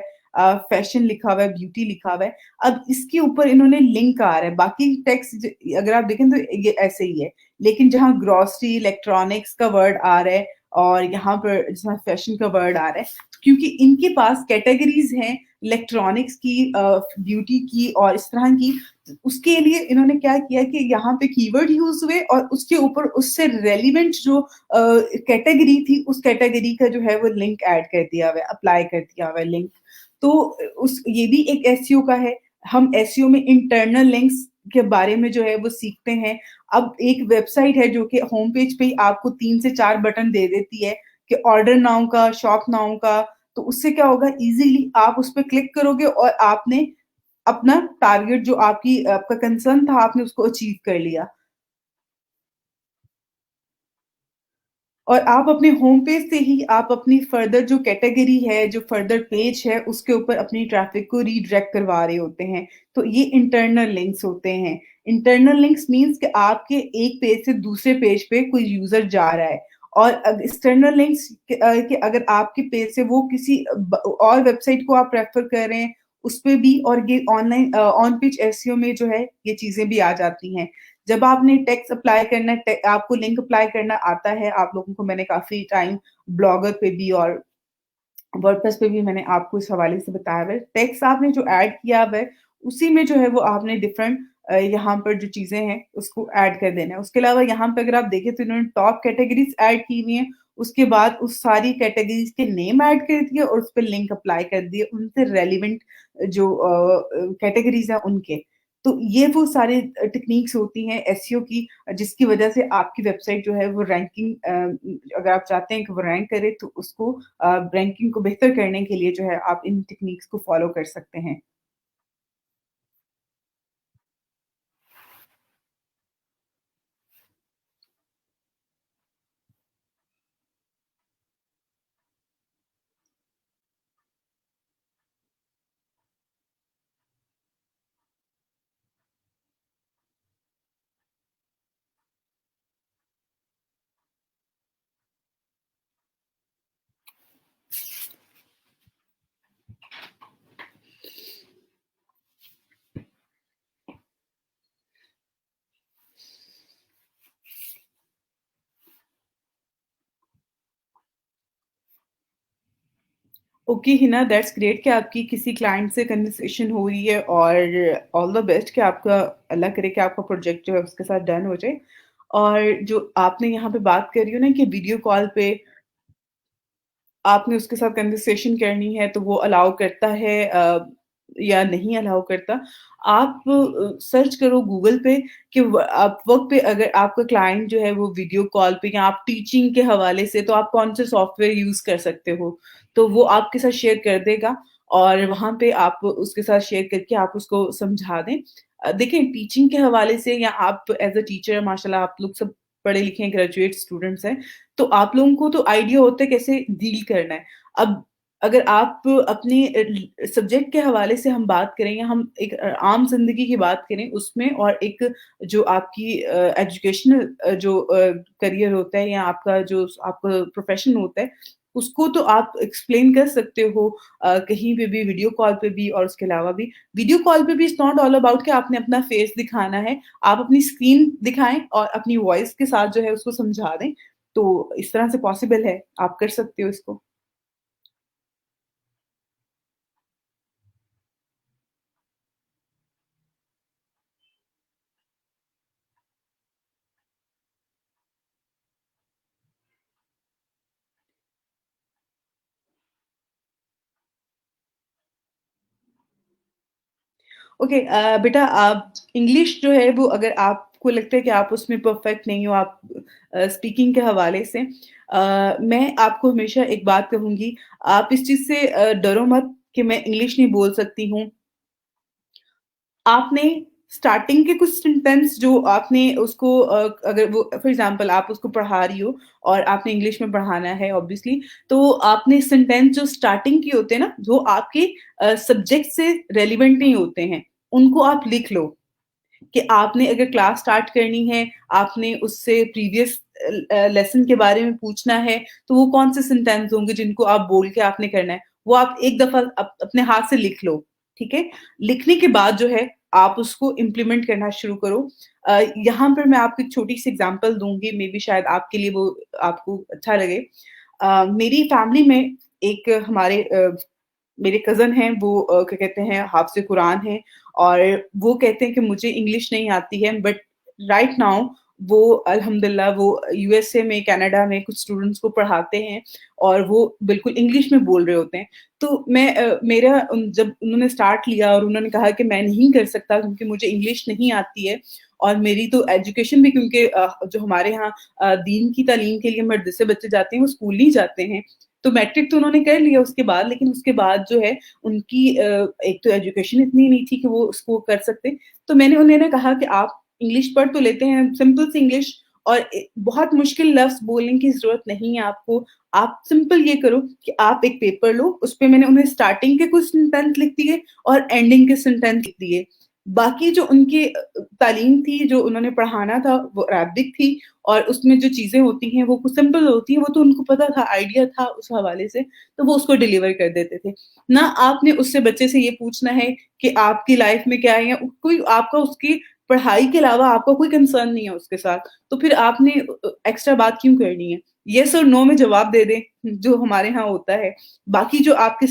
फैशन लिखा हुआ है, ब्यूटी लिखा हुआ है। अब इसके ऊपर इन्होंने लिंक आ रहा है, बाकी टेक्स्ट अगर आप देखें तो ये ऐसे ही है। लेकिन जहाँ ग्रोसरी, इलेक्ट्रॉनिक्स का वर्ड आ रहा है और यहाँ पर जहाँ फैशन का वर्ड आ रहा है, क्योंकि इनके पास कैटेगरीज़ हैं इलेक्ट्रॉनिक्स की ब्यूटी की और इस तरह की उसके लिए इन्होंने क्या किया कि यहाँ पे कीवर्ड यूज़ हुए और उसके ऊपर उससे रेलेवेंट जो कैटेगरी थी, उस कैटेगरी का जो है वो लिंक ऐड कर दिया हुआ है, अप्लाई कर दिया हुआ है लिंक। तो उस ये भी एक एसईओ का है। हम एसईओ में इंटरनल लिंक्स के बारे में जो है वो सीखते हैं। अब एक वेबसाइट है जो कि होम पेज पे ही आपको 3 से 4 बटन दे देती है कि ऑर्डर नाउ का, शॉप नाउ का, तो उससे क्या होगा ईज़िली आप उस पे क्लिक करोगे और आपने अपना टारगेट जो आपका कंसर्न था आपने उसको अचीव कर लिया। और आप अपने होम पेज से ही आप अपनी फर्दर जो कैटेगरी है, जो फर्दर पेज है, उसके ऊपर अपनी ट्रैफ़िक को रीडायरेक्ट करवा रहे होते हैं। तो ये इंटरनल लिंक्स होते हैं। इंटरनल लिंक्स मीन्स कि आपके एक पेज से दूसरे पेज पे कोई यूज़र जा रहा है और एक्सटर्नल लिंक्स कि अगर आपके पेज से वो किसी और वेबसाइट को आप रेफ़र कर रहे हैं, उसपे भी और ये ऑनलाइन ऑन पेज एसईओ में जो है, ये चीज़ें भी आ जाती हैं। जब आपने टेक्स्ट अप्लाई करना है आपको लिंक अप्लाई करना आता है, आप लोगों को मैंने काफ़ी टाइम ब्लॉगर पे भी और वर्डप्रेस पे भी मैंने आपको इस हवाले से बताया हुआ है। टेक्स्ट आपने जो ऐड किया हुआ है, उसी में जो है वो आपने डिफरेंट यहाँ पर जो चीज़ें हैं, उसको ऐड कर देना है। उसके अलावा यहाँ पे अगर आप देखें तो इन्होंने टॉप कैटेगरीज़ ऐड की हुई हैं, उसके बाद उस सारी कैटेगरीज़ के नेम ऐड कर दिए और उस पे लिंक अप्लाई कर दिए, उनसे रेलेवेंट जो कैटेगरीज़ हैं उनके। तो ये वो सारे टेक्नीक्स होती हैं एसईओ की जिसकी वजह से आपकी वेबसाइट जो है वो रैंकिंग अगर आप चाहते हैं कि वो रैंक करे तो उसको रैंकिंग को बेहतर करने के लिए जो है आप इन टेक्निक्स को फॉलो कर सकते हैं। ओके हिना दैट्स ग्रेट कि आपकी किसी क्लाइंट से कन्वर्सेशन हो रही है और ऑल द बेस्ट कि आपका अल्लाह करे कि आपका प्रोजेक्ट जो है उसके साथ डन हो जाए। और जो आपने यहाँ पे बात करी हो ना कि वीडियो कॉल पे आपने उसके साथ कन्वर्सेशन करनी है तो वो अलाउ करता है या नहीं अलाउ करता। आप सर्च करो गूगल पे कि आप वक़्त पे अगर आपका क्लाइंट जो है वो वीडियो कॉल पे या आप टीचिंग के हवाले से तो आप कौन से सॉफ्टवेयर यूज़ कर सकते हो। तो वो आपके साथ शेयर कर देगा और वहाँ पे आप उसके साथ शेयर करके आप उसको समझा दें। देखिए टीचिंग के हवाले से या आप एज़ अ टीचर माशाल्लाह आप लोग सब पढ़े-लिखे हैं, ग्रेजुएट स्टूडेंट्स हैं। तो आप लोगों को तो आइडिया होता है कैसे डील करना है। अब अगर आप अपने सब्जेक्ट के हवाले से हम बात करें या हम एक आम ज़िंदगी की बात करें उसमें और एक जो आपकी एजुकेशनल करियर होता है या आपका जो आपका प्रोफ़ेशन होता है, उसको तो आप एक्सप्लेन कर सकते हो कहीं पे भी, वीडियो कॉल पे भी और उसके अलावा भी। वीडियो कॉल पे भी इट्स नॉट ऑल अबाउट कि आपने अपना फेस दिखाना है। आप अपनी स्क्रीन दिखाएँ और अपनी वॉइस के साथ जो है उसको समझा दें। तो इस तरह से पॉसिबल है, आप कर सकते हो इसको। ओके बेटा आप इंग्लिश जो है वो अगर आपको लगता है कि आप उसमें परफेक्ट नहीं हो आप स्पीकिंग के हवाले से मैं आपको हमेशा एक बात कहूँगी, आप इस चीज़ से डरो मत कि मैं इंग्लिश नहीं बोल सकती हूँ। आपने स्टार्टिंग के कुछ सेंटेंस जो आपने उसको अगर वो फॉर एग्ज़ाम्पल आप उसको पढ़ा रही हो और आपने इंग्लिश में पढ़ाना है ऑब्वियसली, तो आपने सेंटेंस जो स्टार्टिंग के होते हैं ना, जो आपके सब्जेक्ट से रेलेवेंट नहीं होते हैं, उनको आप लिख लो। कि आपने अगर क्लास स्टार्ट करनी है, आपने उससे प्रीवियस लेसन के बारे में पूछना है, तो वो कौन से सेंटेंस होंगे जिनको आप बोल के आपने करना है, वो आप एक दफ़ा अपने हाथ से लिख लो, ठीक है? लिखने के बाद जो है, आप उसको इम्प्लीमेंट करना शुरू करो। यहाँ पर मैं आपको एक छोटी-सी एग्ज़ाम्पल दूँगी, मेबी शायद आपके लिए वो आपको अच्छा लगे। मेरी फैमिली में एक हमारे मेरे कज़न हैं वो क्या कहते हैं हाफ़िज़ कुरान हैं और वो कहते हैं कि मुझे इंग्लिश नहीं आती है बट राइट नाउ वो अल्हम्दुलिल्लाह वो यूएसए में, कनाडा में कुछ स्टूडेंट्स को पढ़ाते हैं और वो बिल्कुल इंग्लिश में बोल रहे होते हैं। तो मैं मेरा जब उन्होंने स्टार्ट लिया और उन्होंने कहा कि मैं नहीं कर सकता क्योंकि मुझे इंग्लिश नहीं आती है और मेरी तो एजुकेशन भी क्योंकि जो हमारे यहाँ दीन की तालीम के लिए मदरसे बच्चे जाते हैं, वो स्कूल नहीं जाते हैं। तो मैट्रिक तो उन्होंने कर लिया उसके बाद, लेकिन उसके बाद जो है उनकी एक तो एजुकेशन इतनी नहीं थी कि वो उसको कर सकते। तो मैंने उन्हें ना कहा कि आप इंग्लिश पढ़ तो लेते हैं, सिंपल सी इंग्लिश और बहुत मुश्किल लफ्ज़ बोलने की ज़रूरत नहीं है आपको। आप सिंपल ये करो कि आप एक पेपर लो, उसपे मैंने उन्हें स्टार्टिंग के कुछ सेंटेंस लिख दिए और एंडिंग के सेंटेंस लिख दिए। बाकी जो उनकी तालीम थी, जो उन्होंने पढ़ाना था, वो अरेबिक थी और उसमें जो चीज़ें होती हैं, वो कुछ सिंपल होती हैं, वो तो उनको पता था, आइडिया था उस हवाले से, तो वो उसको डिलीवर कर देते थे। ना आपने उससे बच्चे से ये पूछना है कि आपकी लाइफ़ में क्या है या कोई आपका उसकी पढ़ाई के अलावा आपका कोई कंसर्न नहीं है उसके साथ, तो फिर आपने एक्स्ट्रा बात क्यों करनी है? येस और नो में जवाब दे दें, जो हमारे यहाँ होता है। बाकी जो आपके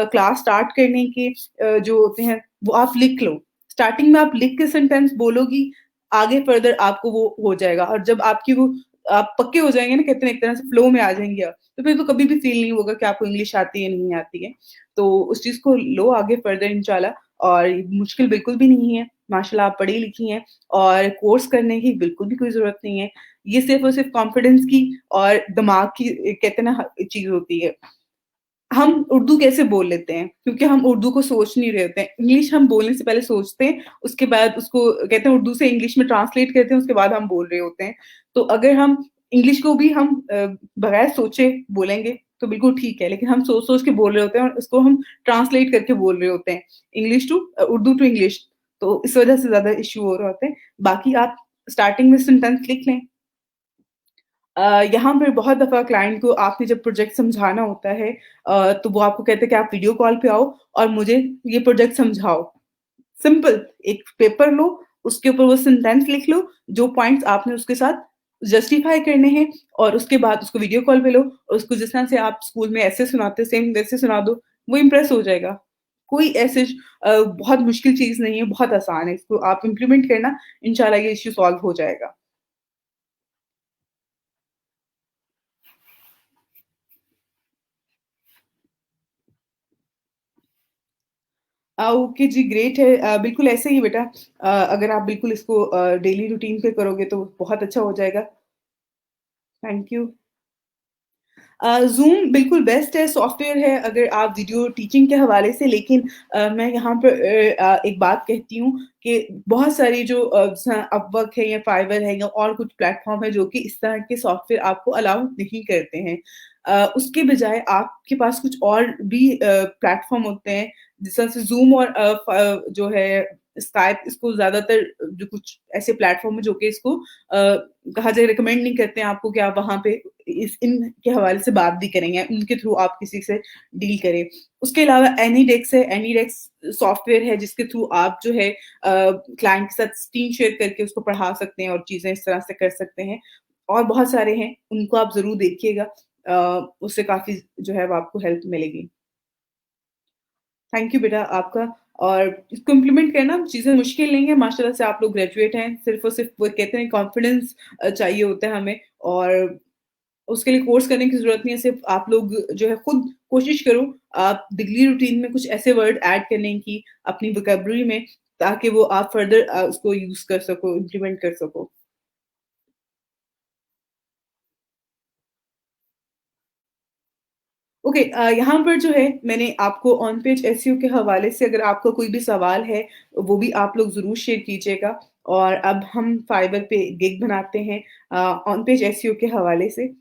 क्लास स्टार्ट करने के जो होते हैं, वो आप लिख लो। स्टार्टिंग में आप लिख के सेंटेंस बोलोगी, आगे फर्दर आपको वो हो जाएगा और जब आपकी वो आप पक्के हो जाएँगे ना कहते हैं एक तरह से फ्लो में आ जाएँगे आप, तो फिर तो कभी भी फ़ील नहीं होगा कि आपको इंग्लिश आती है, नहीं आती है। तो उस चीज़ को लो आगे फर्दर इंशाल्लाह और मुश्किल बिल्कुल भी नहीं है। माशाल्लाह आप पढ़ी-लिखी हैं और कोर्स करने की बिल्कुल भी कोई ज़रूरत नहीं है। ये सिर्फ़ और सिर्फ़ कॉन्फिडेंस की और दिमाग की कहते हैं ना चीज़ होती है। हम उर्दू कैसे बोल लेते हैं? क्योंकि हम उर्दू को सोच नहीं रहे होते हैं। इंग्लिश हम बोलने से पहले सोचते हैं, उसके बाद उसको कहते हैं उर्दू से इंग्लिश में ट्रांसलेट करते हैं, उसके बाद हम बोल रहे होते हैं। तो अगर हम इंग्लिश को भी हम बगैर सोचे बोलेंगे, तो बिल्कुल ठीक है, लेकिन हम सोच-सोच के बोल रहे होते हैं और उसको हम ट्रांसलेट करके बोल रहे होते हैं, English to Urdu to English. तो इस वजह से ज़्यादा इश्यू हो रहे होते हैं। बाकी आप स्टार्टिंग में सेंटेंस लिख लें, यहाँ पे बहुत दफ़ा क्लाइंट को आपने जब प्रोजेक्ट समझाना होता है तो वो आपको कहते हैं कि आप वीडियो कॉल पे आओ और मुझे ये प्रोजेक्ट समझाओ। सिंपल एक पेपर लो, उसके ऊपर वो सेंटेंस लिख लो, जो पॉइंट्स आपने उसके साथ जस्टिफाई करने हैं और उसके बाद उसको वीडियो कॉल पे लो और उसको जिस तरह से आप स्कूल में ऐसे सुनाते सेम वैसे सुना दो, वो इम्प्रेस हो जाएगा। कोई ऐसे बहुत मुश्किल चीज़ नहीं है, बहुत आसान है। इसको आप इम्प्लीमेंट करना, इंशाल्लाह ये इश्यू सॉल्व हो जाएगा। ओके जी, ग्रेट है। बिल्कुल ऐसे ही बेटा, अगर आप बिल्कुल इसको डेली रूटीन पे करोगे तो बहुत अच्छा हो जाएगा। Thank you. ज़ूम बिल्कुल बेस्ट है, सॉफ्टवेयर है अगर आप वीडियो टीचिंग के हवाले से, लेकिन मैं यहाँ पर एक बात कहती हूँ कि बहुत सारी जो अपवर्क है या फाइवर है या और कुछ प्लेटफ़ॉर्म है जो कि इस तरह के सॉफ्टवेयर आपको अलाउ नहीं करते हैं। उसके बजाय आपके पास कुछ और भी प्लेटफ़ॉर्म होते हैं, जिस तरह से ज़ूम और जो है स्काइप, इसको ज़्यादातर जो कुछ ऐसे प्लेटफ़ॉर्म है जो कि इसको कहा जाए रिकमेंड नहीं करते हैं आपको कि आप वहाँ पे इस इनके हवाले से बात भी करें या उनके थ्रू आप किसी से डील करें। उसके अलावा एनीडेस्क है, एनीडेस्क सॉफ्टवेयर है जिसके थ्रू आप जो है क्लाइंट के साथ स्क्रीन शेयर करके उसको पढ़ा सकते हैं और चीज़ें इस तरह से कर सकते हैं। और बहुत सारे हैं, उनको आप ज़रूर देखिएगा। उससे काफ़ी जो है वो आपको हेल्प मिलेगी। थैंक यू बेटा आपका। और इसको इम्प्लीमेंट करना चीज़ें मुश्किल नहीं है, माशाल्लाह से आप लोग ग्रेजुएट हैं, सिर्फ़ और सिर्फ़ वो कहते हैं कॉन्फिडेंस चाहिए होता है हमें, और उसके लिए कोर्स करने की ज़रूरत नहीं है, सिर्फ़ आप लोग जो है खुद कोशिश करो, आप डेली रूटीन में कुछ ऐसे वर्ड ऐड करने की अपनी वोकैब्युलरी में, ताकि वो आप फर्दर उसको यूज़ कर सको, इम्प्लीमेंट कर सको। ओके, यहाँ पर जो है मैंने आपको ऑन पेज एसईओ के हवाले से अगर आपका कोई भी सवाल है, वो भी आप लोग ज़रूर शेयर कीजिएगा। और अब हम फाइवर पे गिग बनाते हैं ऑन पेज एसईओ के हवाले से।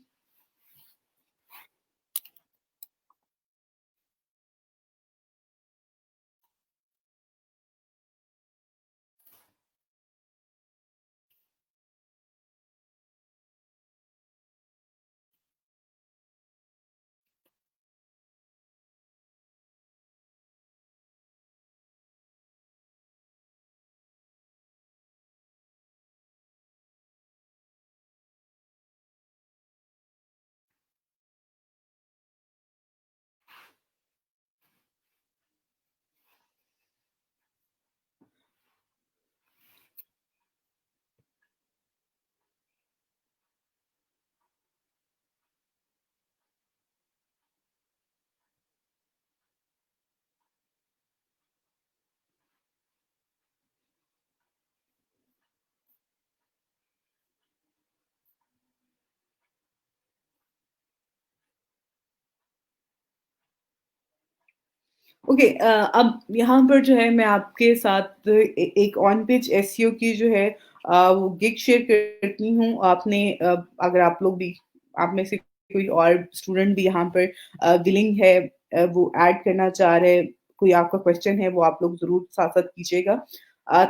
ओके, अब यहाँ पर जो है मैं आपके साथ एक ऑन पेज एसईओ की जो है वो गिग शेयर करती हूँ। आपने अगर आप लोग भी, आप में से कोई और स्टूडेंट भी यहाँ पर विलिंग है, वो ऐड करना चाह रहे हैं, कोई आपका क्वेश्चन है, वो आप लोग ज़रूर साथ-साथ कीजिएगा,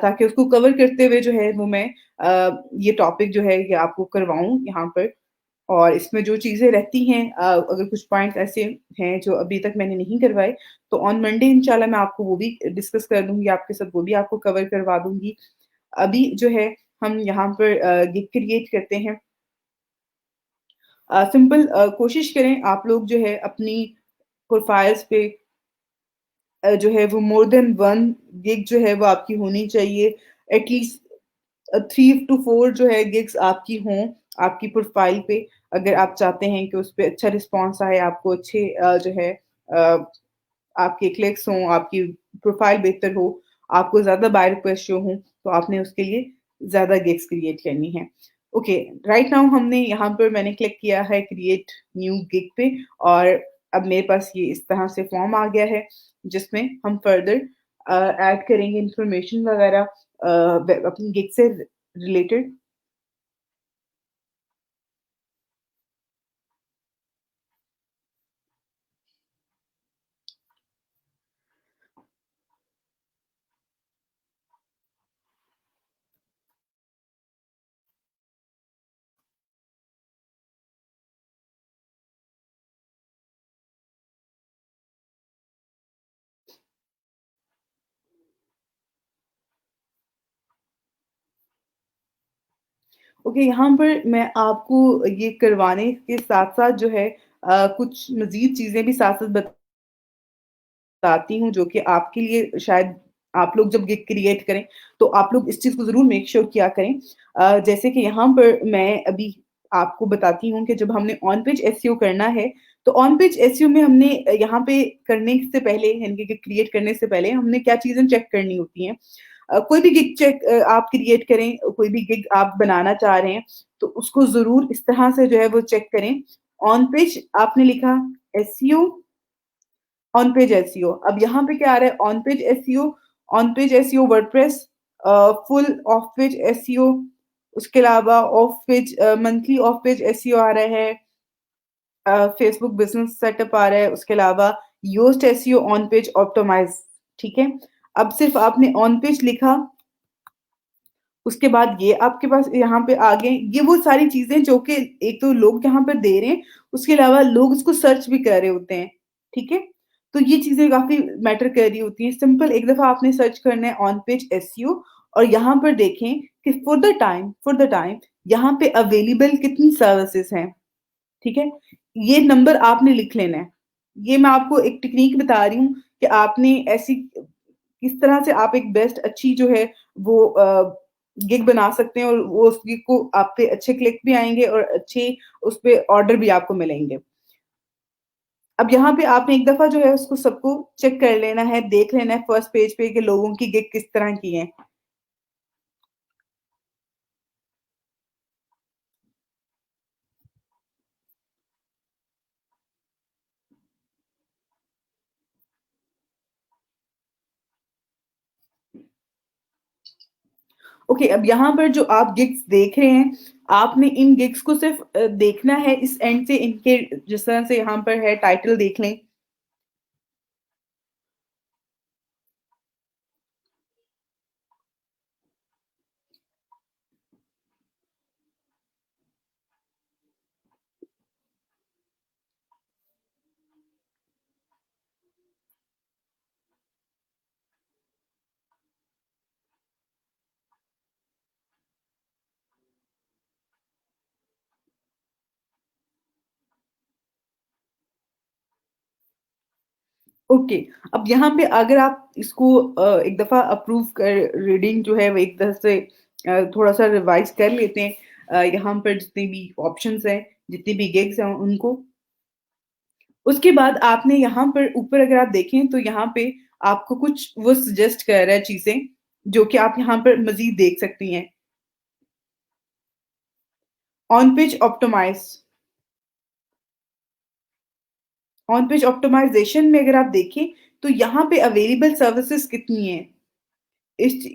ताकि उसको कवर करते हुए जो है वो मैं ये टॉपिक जो है ये आपको करवाऊँ यहाँ पर। और इसमें जो चीज़ें रहती हैं, अगर कुछ पॉइंट्स ऐसे हैं जो अभी तक मैंने नहीं करवाए, तो ऑन मंडे इंशाल्लाह मैं आपको वो भी डिस्कस कर दूँगी आपके साथ, वो भी आपको कवर करवा दूँगी। अभी जो है हम यहाँ पर गिग क्रिएट करते हैं। सिंपल कोशिश करें आप लोग जो है अपनी प्रोफाइल्स पे जो है वो मोर देन 1 गिग जो है वो आपकी होनी चाहिए। एटलीस्ट 3 टू 4 जो है गिग्स आपकी हों, आपकी प्रोफ़ाइल पे, अगर आप चाहते हैं कि उस पे अच्छा रिस्पॉन्स आए, आपको अच्छे जो है अ, आपके क्लिक्स हों, आपकी प्रोफ़ाइल बेहतर हो, आपको ज़्यादा बाय रिक्वेस्ट शो हों, तो आपने उसके लिए ज़्यादा गिग्स क्रिएट करनी है। ओके, राइट नाउ हमने यहाँ पर मैंने क्लिक किया है क्रिएट न्यू गिग पे, और अब मेरे पास ये इस तरह से फॉर्म आ गया है, जिसमें हम फर्दर ऐड करेंगे इन्फॉर्मेशन वगैरह अपनी गिग से रिलेटेड। ओके, यहाँ पर मैं आपको ये करवाने के साथ-साथ जो है कुछ मज़ीद चीज़ें भी साथ-साथ बताती हूँ जो कि आपके लिए शायद, आप लोग जब गिग क्रिएट करें, तो आप लोग इस चीज़ को ज़रूर मेक श्योर किया करें। जैसे कि यहाँ पर मैं अभी आपको बताती हूँ कि जब हमने ऑन पेज एसईओ करना है, तो ऑन पेज एसईओ में हमने यहाँ पे करने से पहले यानी कि क्रिएट करने से पहले हमने क्या चीज़ें चेक करनी होती हैं। कोई भी गिग आप क्रिएट करें, कोई भी गिग आप बनाना चाह रहे हैं, तो उसको ज़रूर इस तरह से जो है वो चेक करें। ऑन पेज आपने लिखा एसईओ, ऑन पेज एसईओ। अब यहाँ पे क्या आ रहा है? On page SEO WordPress, full off page SEO, उसके अलावा off page monthly off page SEO आ रहा है, फेसबुक बिजनेस सेटअप आ रहा है, उसके अलावा Yoast SEO, on page optimise. ठीक है? अब सिर्फ आपने ऑन पेज लिखा, उसके बाद ये आपके पास यहाँ पे आ गए, ये वो सारी चीजें जो कि एक तो लोग यहाँ पर दे रहे हैं, उसके अलावा लोग इसको सर्च भी कर रहे होते हैं। ठीक है? तो ये चीजें काफी मैटर कर रही होती हैं। सिंपल एक दफा आपने सर्च करना है ऑन पेज एसईओ, और यहाँ पर देखें कि फॉर द टाइम यहाँ पे अवेलेबल कितनी सर्विसेज हैं। ठीक है? ये नंबर आपने लिख लेना है। ये मैं आपको एक टेक्निक बता रही हूँ कि आपने ऐसी किस तरह से आप एक बेस्ट अच्छी जो है वो गिग बना सकते हैं, और वो उस गिग को आप पे अच्छे क्लिक भी आएंगे और अच्छे उस पे ऑर्डर भी आपको मिलेंगे। अब यहाँ पे आपने एक दफा जो है उसको सबको चेक कर लेना है, देख लेना है फर्स्ट पेज पे कि लोगों की गिग किस तरह की है। ओके, अब यहाँ पर जो आप गिग्स देख रहे हैं, आपने इन गिग्स को सिर्फ देखना है इस एंड से, इनके जिस तरह से यहाँ पर है टाइटल देख लें। ओके, अब यहाँ पे अगर आप इसको एक दफा अप्रूव कर रीडिंग जो है वो एक तरह से थोड़ा सा रिवाइज कर लेते हैं, यहाँ पर जितने भी ऑप्शंस हैं, जितने भी गिग्स हैं उनको, उसके बाद आपने यहाँ पर ऊपर अगर आप देखें तो यहाँ पे आपको कुछ वो सजेस्ट कर रहा है चीजें, जो कि आप यहाँ पर मजीद देख सकती हैं। On page optimise, on page optimisation में अगर आप देखें तो यहाँ पे अवेलेबल सर्विसेज कितनी हैं।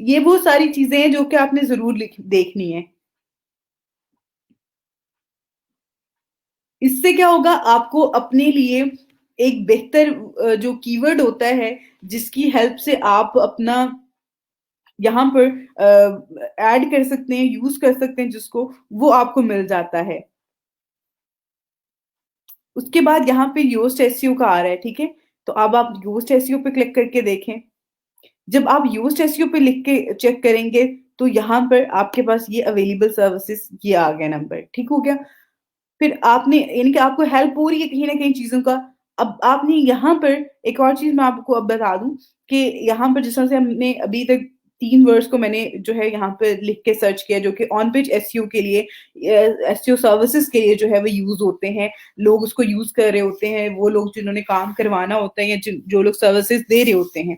ये वो सारी चीजें हैं जो कि आपने जरूर देखनी है। इससे क्या होगा, आपको अपने लिए एक बेहतर जो कीवर्ड होता है, जिसकी हेल्प से आप अपना यहाँ पर ऐड कर सकते हैं, यूज कर सकते हैं, जिसको वो आपको मिल जाता है। उसके बाद यहाँ पे योस्ट एसईओ का आ रहा है। ठीक है? तो अब आप योस्ट एसईओ पे क्लिक करके देखें। जब आप योस्ट एसईओ पे लिख के चेक करेंगे, तो यहाँ पर आपके पास ये अवेलेबल सर्विसेज ये आ गया नंबर। ठीक हो गया? फिर आपने यानी कि आपको हेल्प हो रही है कहीं ना कहीं चीजों का। अब आपने यहाँ पर एक और चीज मैं आपको अब बता दूं कि यहाँ पर जिस तरह से हमने अभी तक 3 वर्ड्स को मैंने जो है यहाँ पे लिख के सर्च किया, जो कि ऑन पेज एसईओ के लिए, एसईओ सर्विसेज के लिए जो है वो यूज होते हैं। लोग उसको यूज कर रहे होते हैं, वो लोग जिन्होंने काम करवाना होता है या जो लोग सर्विसेज दे रहे होते हैं।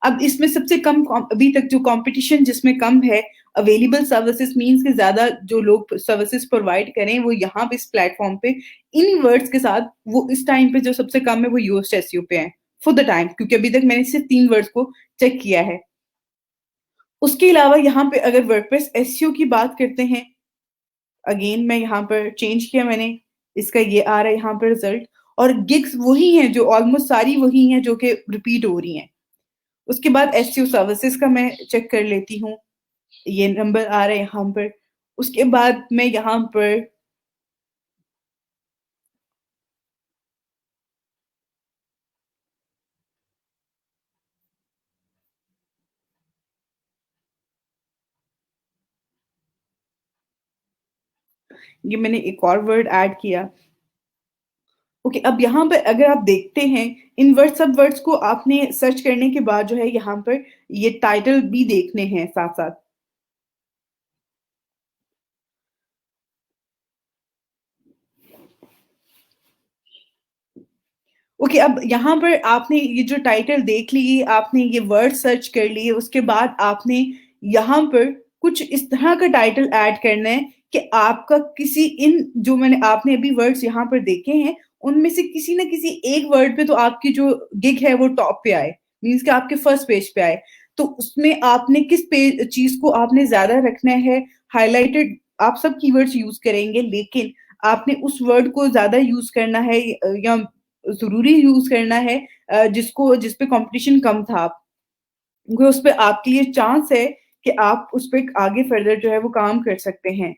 अब इसमें सबसे कम अभी तक जो कंपटीशन जिसमें कम है, अवेलेबल सर्विसेज मींस के ज्यादा जो लोग सर्विसेज प्रोवाइड करें वो यहाँ पे इस प्लेटफॉर्म पे इन वर्ड्स के साथ, वो इस टाइम पे जो सबसे कम है वो यूएस एसईओ पे है फॉर द टाइम, क्योंकि अभी तक मैंने सिर्फ 3 वर्ड्स को चेक किया है। उसके अलावा यहाँ पे अगर वर्डप्रेस एसईओ की बात करते हैं, अगेन मैं यहाँ पर चेंज किया मैंने, इसका ये आ रहा है यहाँ पर रिजल्ट, और गिग्स वही हैं, जो ऑलमोस्ट सारी वही हैं जो कि रिपीट हो रही हैं। उसके बाद एसईओ सर्विसेज का मैं चेक कर लेती हूँ, ये नंबर आ रहा है यहाँ पर। उसके बाद मैं यहाँ पर ये मैंने एक और वर्ड ऐड किया। ओके, अब यहाँ पर अगर आप देखते हैं, इन वर्ड सब वर्ड्स को आपने सर्च करने के बाद जो है यहाँ पर ये टाइटल भी देखने हैं साथ साथ। ओके, अब यहाँ पर आपने ये जो टाइटल देख ली, आपने ये वर्ड सर्च कर लिए, उसके बाद आपने यहाँ पर कुछ इस तरह का टाइटल ऐड करना है कि आपका किसी इन जो मैंने आपने अभी वर्ड्स यहाँ पर देखे हैं, उनमें से किसी ना किसी एक वर्ड पे तो आपकी जो गिग है वो टॉप पे आए, मीन्स कि आपके फर्स्ट पेज पे आए। तो उसमें आपने किस पेज चीज को आपने ज्यादा रखना है हाईलाइटेड। आप सब कीवर्ड्स यूज करेंगे, लेकिन आपने उस वर्ड को ज्यादा यूज करना है या ज़रूरी यूज़ करना है जिसको जिस पे कॉम्पिटिशन कम था, क्योंकि उस पे आपके लिए चांस है कि आप उस पे आगे फर्दर जो है वो काम कर सकते हैं।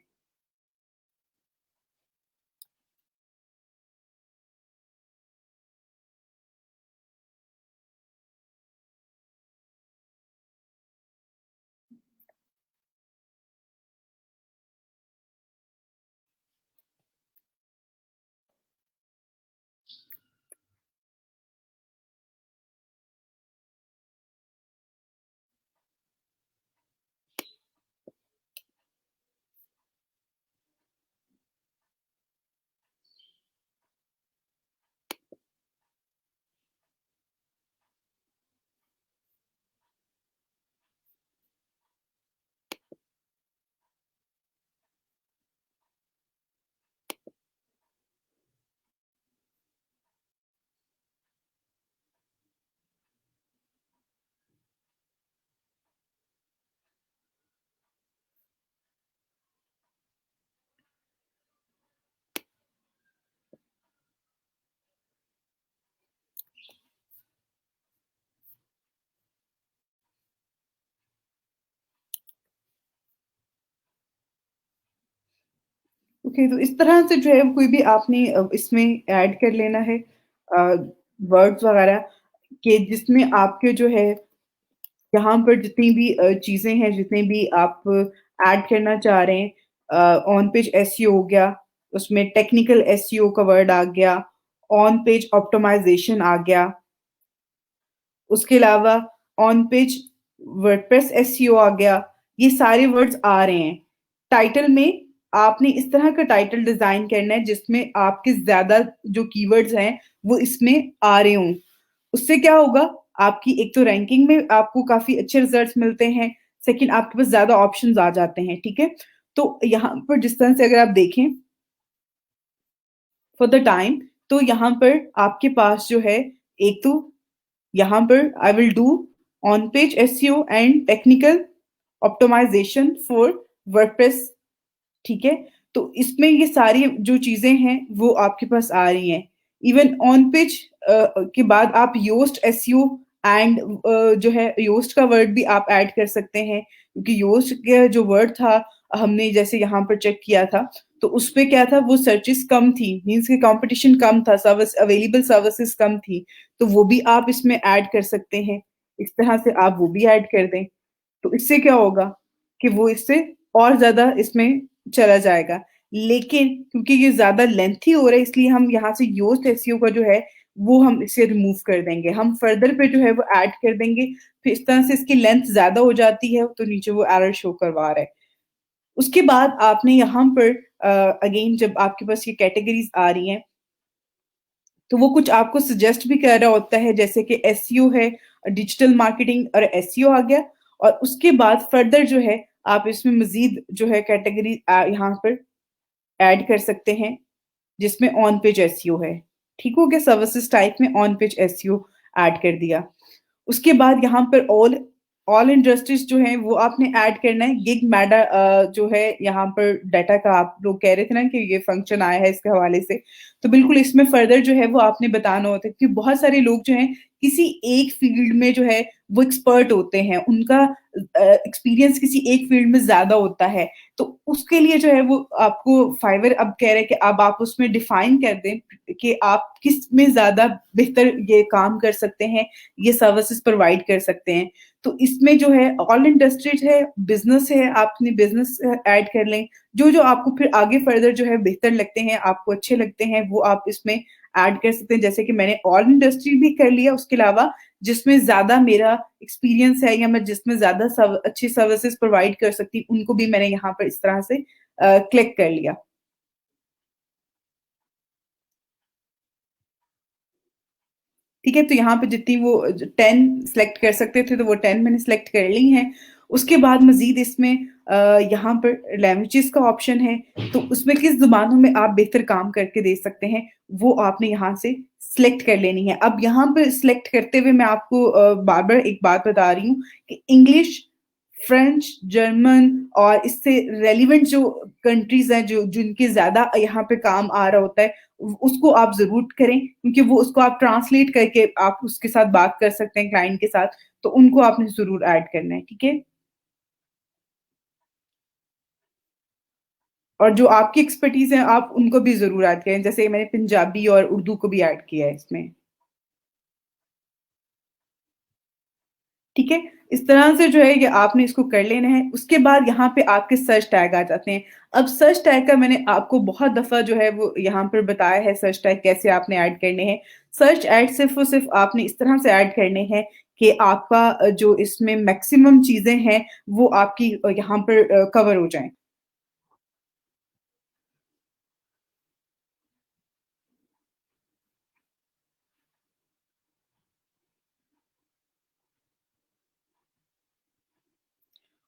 ओके, तो इस तरह से जो है कोई भी आपने इसमें ऐड कर लेना है वर्ड्स वगैरह के जिसमें आपके जो है यहाँ पर जितनी भी चीज़ें हैं, जितने भी आप ऐड करना चाह रहे हैं ऑन पेज एसईओ हो गया, उसमें टेक्निकल एसईओ का वर्ड आ गया, ऑन पेज ऑप्टिमाइज़ेशन आ गया, उसके अलावा ऑन पेज वर्डप्रेस एसईओ आ गया, ये सारे वर्ड्स आ रहे हैं। टाइटल में आपने इस तरह का टाइटल डिज़ाइन करना है जिसमें आपके ज़्यादा जो कीवर्ड्स हैं, वो इसमें आ रहे हों। उससे क्या होगा, आपकी एक तो रैंकिंग में आपको काफ़ी अच्छे रिज़ल्ट्स मिलते हैं, सेकंड आपके पास ज़्यादा ऑप्शंस आ जाते हैं, ठीक है? तो यहाँ पर जिस तरह से अगर आप देखें फॉर द टाइम, तो यहाँ पर आपके पास जो है, एक तो यहाँ पर I will do on page SEO and technical optimisation for WordPress, ठीक है? तो इसमें ये सारी जो चीज़ें हैं, वो आपके पास आ रही हैं। इवन ऑन पेज के बाद आप योस्ट एसईओ एंड जो है योस्ट का वर्ड भी आप ऐड कर सकते हैं, क्योंकि योस्ट का जो वर्ड था, हमने जैसे यहाँ पर चेक किया था, तो उसपे क्या था, वो सर्चेज़ कम थी, मीन्स कि कॉम्पिटिशन कम था, सर्विस अवेलेबल सर्विसेज़ कम थी, तो वो भी आप इसमें ऐड कर सकते हैं। इस तरह से आप वो भी ऐड कर दें। तो इससे क्या होगा कि वो इससे और ज़्यादा इसमें चला जाएगा। लेकिन क्योंकि ये ज़्यादा लेंथी हो रहा है, इसलिए हम यहाँ से योस्ट एसईओ का जो है वो हम इसे रिमूव कर देंगे। हम फर्दर पे जो है वो ऐड कर देंगे। फिर इस तरह से इसकी लेंथ ज़्यादा हो जाती है, तो नीचे वो एरर शो करवा रहा है। उसके बाद आपने यहाँ पर अगेन जब आपके पास ये कैटेगरीज़ आ रही हैं, तो वो कुछ आपको सजेस्ट भी कर रहा होता है, जैसे कि एसईओ है, डिजिटल मार्केटिंग और एसईओ आ गया, और उसके बाद फर्दर जो है आप इसमें मज़ीद जो है कैटेगरी यहाँ पर ऐड कर सकते हैं, जिसमें ऑन पेज एसईओ है। ठीक हो गया? सर्विसेज़ टाइप में ऑन पेज एसईओ ऐड कर दिया। उसके बाद यहाँ पर ऑल ऑल इंडस्ट्रीज जो हैं वो आपने ऐड करना है। गिग मैडा जो है यहाँ पर डाटा का आप लोग कह रहे थे ना कि ये फंक्शन आया है इसके हवाले से, तो बिल्कुल इसमें फर्दर जो है वो आपने बताना होता है, क्योंकि बहुत सारे लोग जो हैं किसी एक फील्ड में जो है वो एक्सपर्ट होते हैं, उनका एक्सपीरियंस किसी एक फील्ड में ज़्यादा होता है, तो उसके लिए जो है वो आपको फाइवर अब कह रहे हैं कि अब आप उसमें डिफाइन कर दें कि आप किस में ज़्यादा बेहतर ये काम कर सकते हैं, ये सर्विसेज़ प्रोवाइड कर सकते हैं। तो इसमें जो है ऑल इंडस्ट्रीज है, बिज़नेस है, आप अपनी बिज़नेस ऐड कर लें। जो-जो आपको फिर आगे फर्दर जो है बेहतर लगते हैं, आपको अच्छे लगते हैं, वो आप इसमें ऐड कर सकते हैं। जैसे कि मैंने ऑल इंडस्ट्री भी कर लिया, उसके अलावा जिसमें ज़्यादा मेरा एक्सपीरियंस है या मैं जिसमें ज़्यादा अच्छी सर्विसेज़ प्रोवाइड कर सकती हूँ, उनको भी मैंने यहाँ पर इस तरह से क्लिक कर लिया। ठीक है, तो यहाँ पे जितनी वो 10 सेलेक्ट कर सकते थे तो वो 10 मैंने सेलेक्ट कर ली हैं। उसके बाद मजीद इसमें यहाँ पर लैंग्वेजेस का ऑप्शन है, तो उसमें किस जुबानों में आप बेहतर काम करके दे सकते हैं वो आपने यहाँ से सिलेक्ट कर लेनी है। अब यहाँ पर सिलेक्ट करते हुए मैं आपको बार बार एक बात बता रही हूँ कि इंग्लिश, फ्रेंच, जर्मन और इससे रेलिवेंट जो कंट्रीज हैं जो जिनके ज्यादा यहाँ पे काम आ रहा होता है उसको आप जरूर करें, क्योंकि वो उसको आप ट्रांसलेट करके आप उसके साथ बात कर सकते हैं क्लाइंट के साथ, तो उनको आपने जरूर ऐड करना है। ठीक है, और जो आपकी एक्सपर्टीज है आप उनको भी जरूर ऐड करें, जैसे मैंने पंजाबी और उर्दू को भी ऐड किया है इसमें। ठीक है, इस तरह से जो है ये आपने इसको कर लेना है। उसके बाद यहाँ पे आपके सर्च टैग आ जाते हैं। अब सर्च टैग का मैंने आपको बहुत दफ़ा जो है वो यहाँ पर बताया है सर्च टैग कैसे आपने ऐड करने हैं। सर्च ऐड सिर्फ़ और सिर्फ़ आपने इस तरह से ऐड करने हैं कि आपका जो इसमें मैक्सिमम चीज़ें हैं वो आपकी यहाँ पर कवर हो जाएँ।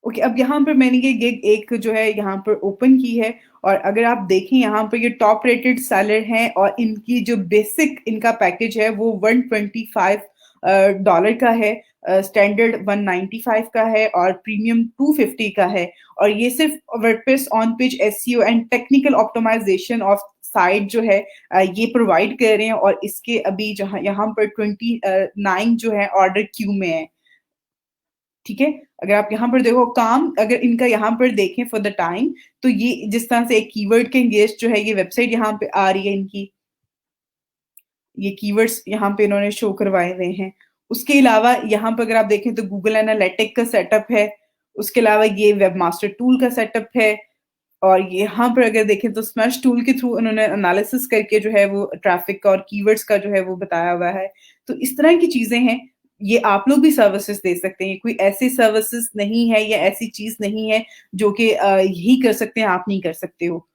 ओके, अब यहाँ पर मैंने ये गिग एक जो है यहाँ पर ओपन की है, और अगर आप देखें यहाँ पर ये टॉप रेटेड सेलर हैं और इनकी जो बेसिक इनका पैकेज है वो 125 डॉलर का है, स्टैंडर्ड 195 का है और प्रीमियम 250 का है। और ये सिर्फ WordPress on page SEO and technical optimisation of site जो है ये प्रोवाइड कर रहे हैं, और इसके अभी जहाँ यहाँ पर 29 जो है ऑर्डर क्यू में है। ठीक है, अगर आप यहाँ पर देखो काम अगर इनका यहाँ पर देखें फॉर द टाइम, तो ये जिस तरह से एक कीवर्ड के गेस्ट जो है ये वेबसाइट यहाँ पे आ रही है इनकी, ये कीवर्ड्स यहाँ पे इन्होंने शो करवाए हुए हैं। उसके अलावा यहाँ पर अगर आप देखें तो गूगल एनालिटिक का सेटअप है, उसके अलावा ये वेब मास्टर टूल का सेटअप है, और यहाँ पर अगर देखें तो स्मैश टूल के थ्रू उन्होंने एनालिसिस करके जो है वो ट्रैफिक का और कीवर्ड्स का जो है वो बताया हुआ है। तो इस तरह की चीजें हैं, ये आप लोग भी सर्विसेज दे सकते हैं, कोई ऐसी सर्विसेज नहीं है या ऐसी चीज नहीं है जो कि यही कर सकते हैं आप नहीं कर सकते हो।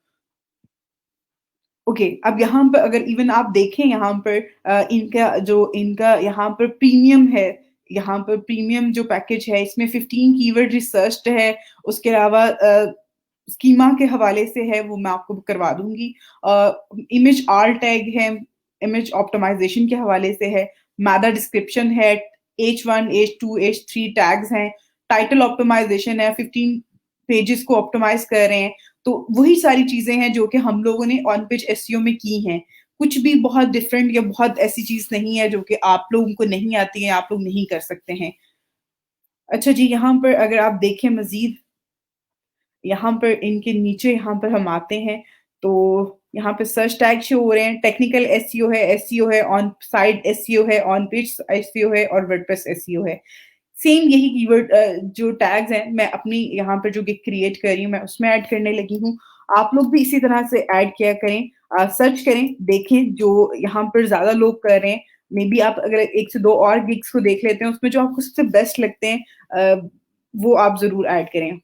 ओके, अब यहाँ पर अगर इवन आप देखें यहाँ पर इनका यहाँ पर प्रीमियम है, यहाँ पर प्रीमियम जो पैकेज है इसमें 15 कीवर्ड रिसर्च्ड है। उसके अलावा स्कीमा के हवाले से है वो मैं आपको करवा दूंगी। इमेज आर टैग है, इमेज ऑप्टिमाइजेशन के हवाले से है, मैदा डिस्क्रिप्शन है, H1 H2 H3 टैग्स हैं, टाइटल ऑप्टिमाइजेशन है, 15 पेजेस को ऑप्टिमाइज कर रहे हैं। तो वही सारी चीजें हैं जो कि हम लोगों ने ऑन पेज एसईओ में की हैं। कुछ भी बहुत डिफरेंट या बहुत ऐसी चीज नहीं है जो कि आप लोगों को नहीं आती है, आप लोग नहीं कर सकते हैं। अच्छा जी, यहाँ पर अगर आप देखें मजीद, यहाँ पर इनके नीचे यहाँ पर हम आते हैं, तो यहाँ पे सर्च टैग शो हो रहे हैं, टेक्निकल एसईओ है, एसईओ है, ऑन साइट एसईओ है, ऑन पेज एसईओ है और वर्डप्रेस एसईओ है। सेम यही कीवर्ड जो टैग्स हैं मैं अपनी यहाँ पर जो गिग क्रिएट कर रही हूँ मैं उसमें ऐड करने लगी हूँ। आप लोग भी इसी तरह से ऐड किया करें, सर्च करें, देखें जो यहाँ पर ज्यादा लोग कर रहे हैं। मे बी आप अगर एक से दो और गिग्स को देख लेते हैं उसमें जो आपको सबसे बेस्ट लगते हैं वो आप जरूर ऐड करें।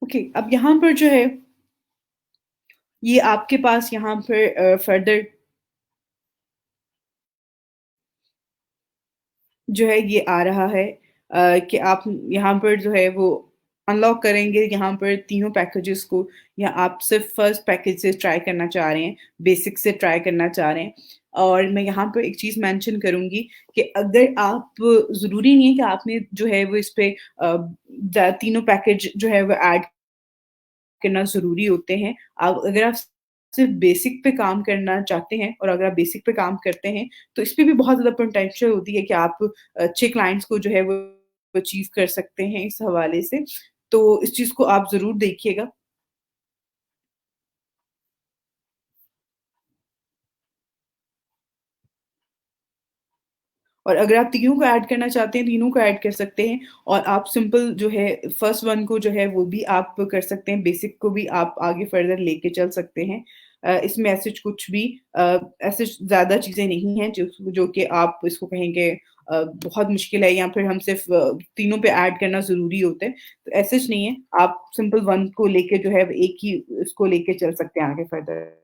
ओके, अब यहाँ पर जो है, ये आपके पास यहाँ पर फर्दर जो है ये आ रहा है कि आप यहाँ पर जो है वो अनलॉक करेंगे यहाँ पर तीनों पैकेजेस को, या आप सिर्फ फर्स्ट पैकेज से ट्राई करना चाह रहे हैं, बेसिक से ट्राई करना चाह रहे हैं। और मैं यहाँ पर एक चीज़ मेंशन करूँगी कि अगर आप, ज़रूरी नहीं है कि आपने जो है वो इस पे तीनों पैकेज जो है वो ऐड करना ज़रूरी होते हैं। आप अगर आप सिर्फ़ बेसिक पे काम करना चाहते हैं और अगर आप बेसिक पे काम करते हैं, तो इस पे भी बहुत ज़्यादा पोटेंशियल होती है कि आप अच्छे क्लाइंट्स को जो है वो अचीव कर सकते हैं इस हवाले से। तो इस चीज़ को आप ज़रूर देखिएगा। और अगर आप तीनों को ऐड करना चाहते हैं, तीनों को ऐड कर सकते हैं, और आप सिंपल जो है फर्स्ट वन को जो है वो भी आप कर सकते हैं, बेसिक को भी आप आगे फर्दर लेके चल सकते हैं। इसमें ऐसे कुछ भी ऐसे ज़्यादा चीज़ें नहीं हैं जो जो कि आप इसको कहेंगे बहुत मुश्किल है या फिर हम सिर्फ़ तीनों पे ऐड करना ज़रूरी होता है। तो ऐसा च नहीं है, आप सिंपल वन को लेके जो है एक ही इसको लेके चल सकते हैं आगे फर्दर।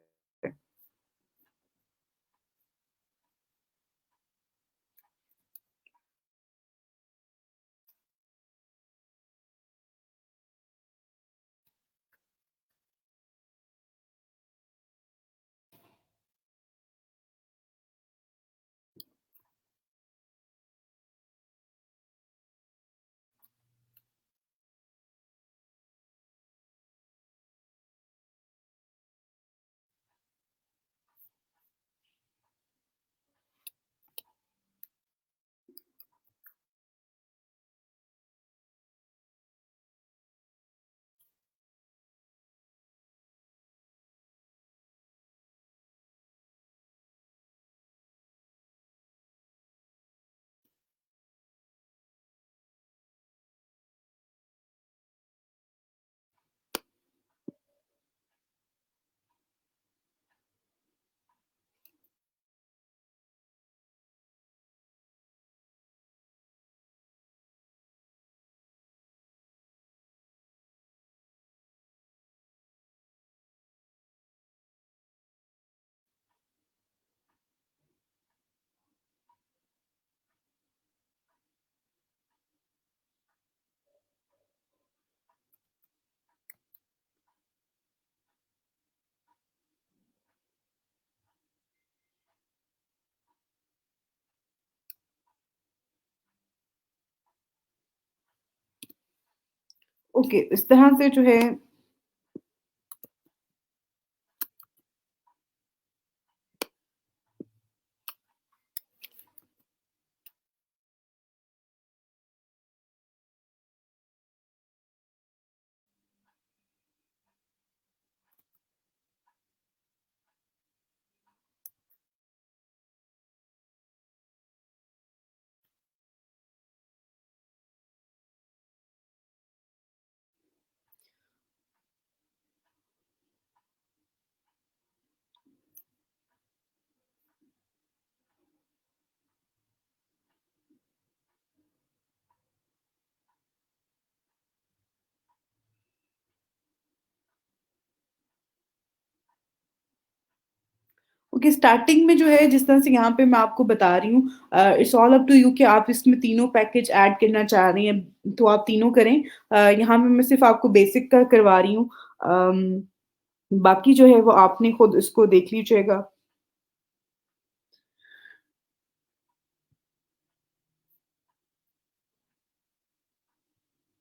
ओके, इस तरह से जो है, ओके, स्टार्टिंग में जो है जिस तरह से यहाँ पे मैं आपको बता रही हूँ, it's all up to you कि आप इसमें तीनों पैकेज ऐड करना चाह रही हैं, तो आप तीनों करें। यहाँ पे मैं सिर्फ़ आपको बेसिक का करवा रही हूँ। बाकी जो है वो आपने खुद इसको देख लीजिएगा।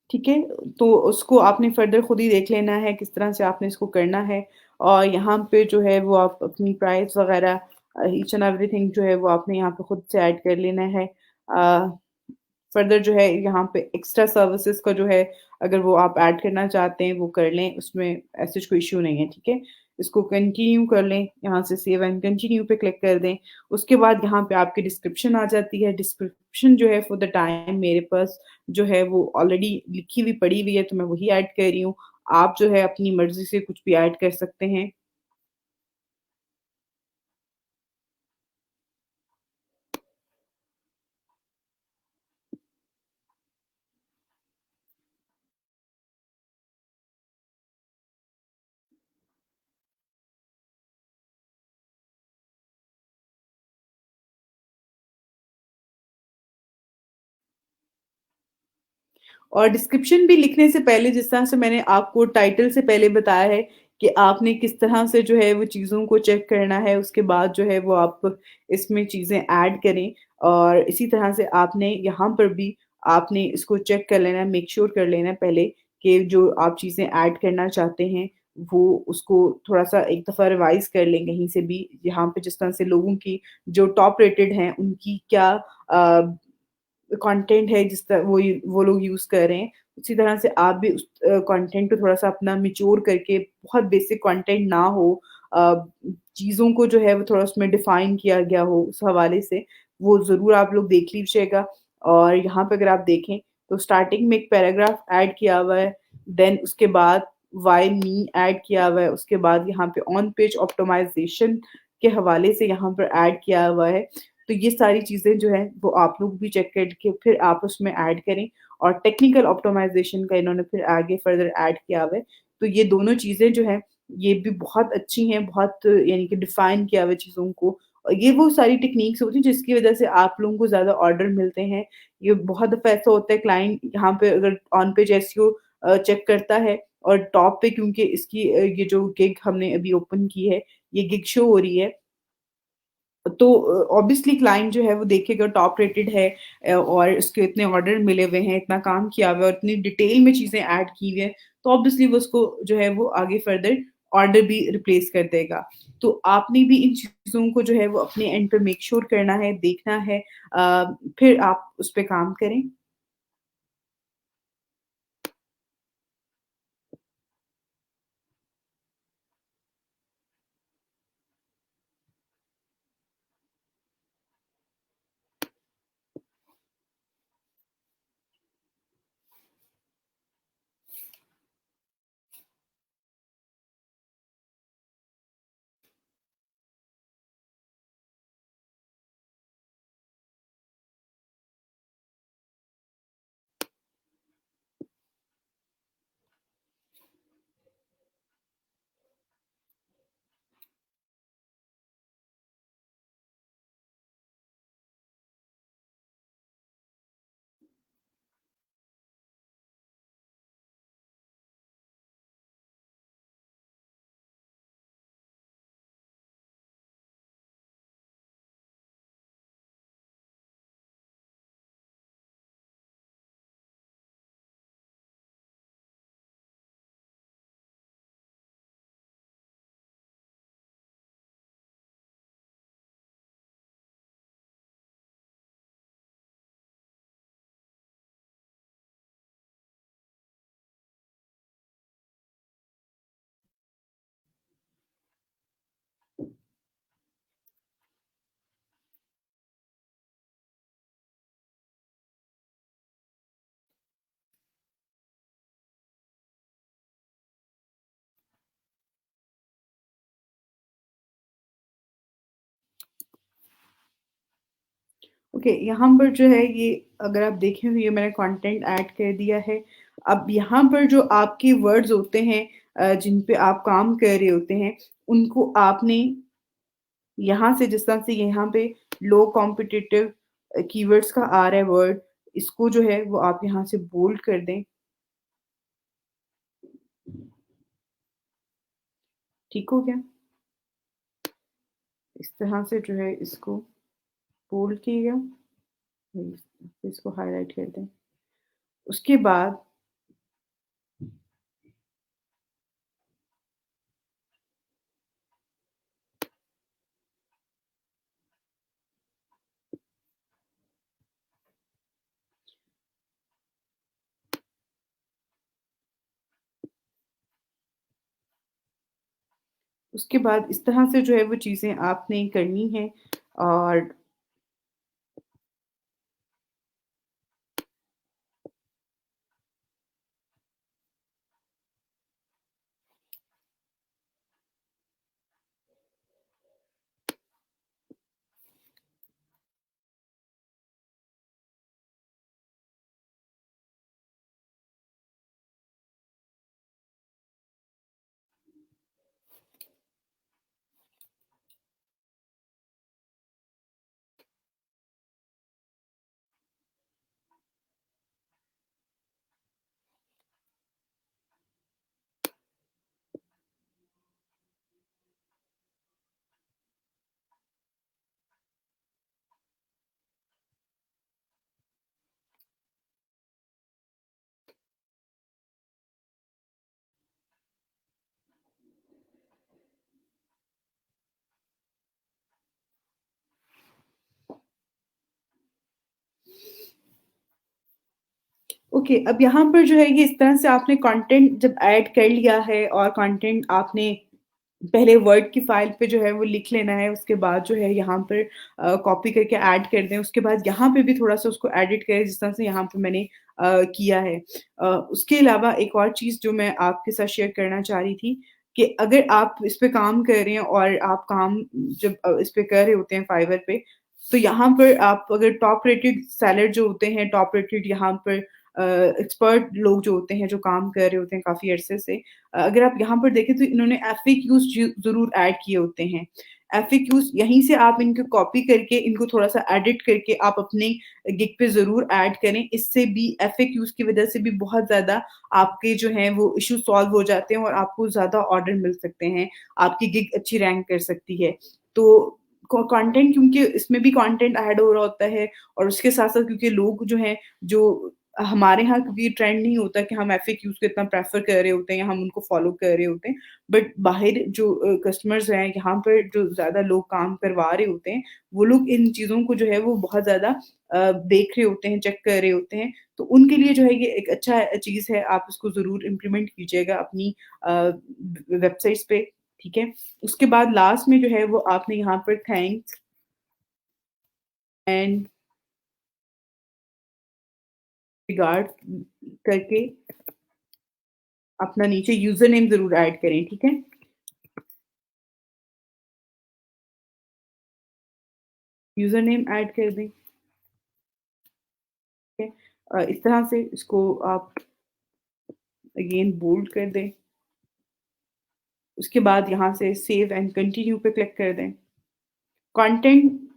ठीक है? तो उसको आपने फर्दर खुद ही देख लेना है, किस तरह से आपने इसको करना है। और यहाँ पे जो है वो आप अपनी प्राइस वग़ैरह ईच एंड एवरीथिंग जो है वो आपने यहाँ पे खुद से ऐड कर लेना है। फर्दर जो है यहाँ पे एक्स्ट्रा सर्विसेज़ का जो है, अगर वो आप ऐड करना चाहते हैं वो कर लें, उसमें ऐसा कोई इश्यू नहीं है, ठीक है? इसको कंटिन्यू कर लें, यहाँ से सेव एंड कंटिन्यू पे क्लिक कर दें। उसके बाद यहाँ पे आपकी डिस्क्रिप्शन आ जाती है, डिस्क्रिप्शन जो है फॉर द टाइम मेरे पास जो है वो ऑलरेडी लिखी हुई पड़ी हुई है, तो मैं वही ऐड कर रही हूँ। आप जो है अपनी मर्ज़ी से कुछ भी ऐड कर सकते हैं। और डिस्क्रिप्शन भी लिखने से पहले जिस तरह से मैंने आपको टाइटल से पहले बताया है कि आपने किस तरह से जो है वो चीज़ों को चेक करना है, उसके बाद जो है वो आप इसमें चीज़ें ऐड करें और इसी तरह से आपने यहाँ पर भी आपने इसको चेक कर लेना है, मेक श्योर कर लेना है पहले कि जो आप चीज़ें ऐड करना चाहते हैं, वो उसको थोड़ा-सा एक दफ़ा रिवाइज़ कर लें कहीं से भी। यहाँ पे जिस तरह से लोगों की जो टॉप रेटेड हैं, उनकी क्या कंटेंट है जिस तरह वो लोग यूज़ कर रहे हैं, उसी तरह से आप भी उस कंटेंट को थोड़ा-सा अपना मैच्योर करके बहुत बेसिक कंटेंट ना हो अ, चीज़ों को जो है वो थोड़ा उसमें डिफ़ाइन किया गया हो उस हवाले से, वो ज़रूर आप लोग देख लीजिएगा। और यहाँ पे अगर आप देखें तो स्टार्टिंग में एक पैराग्राफ ऐड किया हुआ है, देन उसके बाद व्हाई मी ऐड किया हुआ है, उसके बाद यहाँ पे ऑन पेज ऑप्टिमाइज़ेशन के हवाले से यहाँ पर ऐड किया हुआ है। तो ये सारी चीज़ें जो हैं वो आप लोग भी चेक करके फिर आप उसमें ऐड करें और टेक्निकल ऑप्टिमाइज़ेशन का इन्होंने फिर आगे फर्दर ऐड किया हुआ है। तो ये दोनों चीज़ें जो हैं ये भी बहुत अच्छी हैं, बहुत यानी कि डिफ़ाइन किया हुआ है चीज़ों को। और ये वो सारी टेक्निक्स होती हैं जिसकी वज़ह से आप लोगों को ज़्यादा ऑर्डर मिलते हैं। ये बहुत दफ़ा ऐसा होता है क्लाइंट यहाँ पे अगर ऑन पेज एसईओ चेक करता है और टॉप पे क्योंकि इसकी ये जो गिग हमने अभी ओपन की है, ये गिग शो हो रही है तो ऑब्वियसली क्लाइंट जो है वो देखेगा टॉप रेटेड है और उसके इतने ऑर्डर मिले हुए हैं, इतना काम किया हुआ है और इतनी डिटेल में चीज़ें ऐड की हुई हैं, तो ऑब्वियसली वो उसको जो है वो आगे फर्दर ऑर्डर भी रिप्लेस कर देगा। तो आपने भी इन चीज़ों को जो है वो अपने एंड पे मेक श्योर करना है, देखना है फिर आप उस पे काम करें। ओके, यहाँ पर जो है ये अगर आप देखें तो ये मैंने कंटेंट ऐड कर दिया है। अब यहाँ पर जो आपके वर्ड्स होते हैं जिन पे आप काम कर रहे होते हैं, उनको आपने यहाँ से जिस तरह से यहाँ पे लो कॉम्पिटिटिव कीवर्ड्स का आ रहा है वर्ड, इसको जो है वो आप यहाँ से बोल्ड कर दें। ठीक हो गया? इस तरह से जो है इसको बोल्ड किएगा, इसको हाइलाइट कर दें। उसके बाद इस तरह से जो है वो चीज़ें आपने करनी हैं और ओके, अब यहाँ पर जो है ये इस तरह से आपने कंटेंट जब ऐड कर लिया है और कंटेंट आपने पहले वर्ड की फाइल पे जो है वो लिख लेना है, उसके बाद जो है यहाँ पर कॉपी करके ऐड कर दें, उसके बाद यहाँ पे भी थोड़ा-सा उसको एडिट करें जिस तरह से यहाँ पे मैंने किया है। उसके अलावा एक और चीज़ जो मैं आपके साथ शेयर करना चाह रही थी कि अगर आप इस पे काम कर रहे हैं और आप काम जब इस पे कर रहे होते हैं फाइवर पे, तो यहाँ पर आप अगर टॉप रेटेड सेलर जो होते हैं, टॉप रेटेड यहाँ पर एक्सपर्ट लोग जो होते हैं, जो काम कर रहे होते हैं काफ़ी अरसे से, अगर आप यहाँ पर देखें तो इन्होंने एफएक्यूज़ ज़रूर ऐड किए होते हैं। एफएक्यूज़ यहीं से आप इनको कॉपी करके, इनको थोड़ा-सा एडिट करके आप अपने गिग पे ज़रूर ऐड करें। इससे भी एफएक्यूज़ की वज़ह से भी बहुत ज़्यादा आपके जो हैं वो इश्यू सॉल्व हो जाते हैं और आपको ज़्यादा ऑर्डर मिल सकते हैं। आपकी गिग अच्छी रैंक कर सकती है। तो कंटेंट, क्योंकि इसमें भी कंटेंट ऐड हो रहा होता है और उसके साथ-साथ क्योंकि लोग जो हैं, जो हमारे यहाँ क्योंकि ट्रेंड नहीं होता कि हम एफएक्यूज़ को इतना प्रेफ़र कर रहे होते हैं या हम उनको फ़ॉलो कर रहे होते हैं। बट बाहर जो कस्टमर्स हैं, यहाँ पर जो ज़्यादा लोग काम करवा रहे होते हैं, वो लोग इन चीज़ों को जो है वो बहुत ज़्यादा देख रहे होते हैं, चेक कर रहे होते हैं। तो उनके लिए जो है ये एक अच्छा चीज़ है, आप इसको ज़रूर इम्प्लीमेंट कीजिएगा अपनी वेबसाइट्स पे, ठीक है? उसके बाद लास्ट में जो है वो आपने यहाँ पर थैंक्स एंड रिगार्ड्स करके अपना नीचे यूज़र नेम ज़रूर ऐड करें, ठीक है? यूज़र नेम ऐड कर दें, ठीक है? इस तरह से इसको आप अगेन बोल्ड कर दें। उसके बाद यहाँ से सेव एंड कंटिन्यू पे क्लिक कर दें। कंटेंट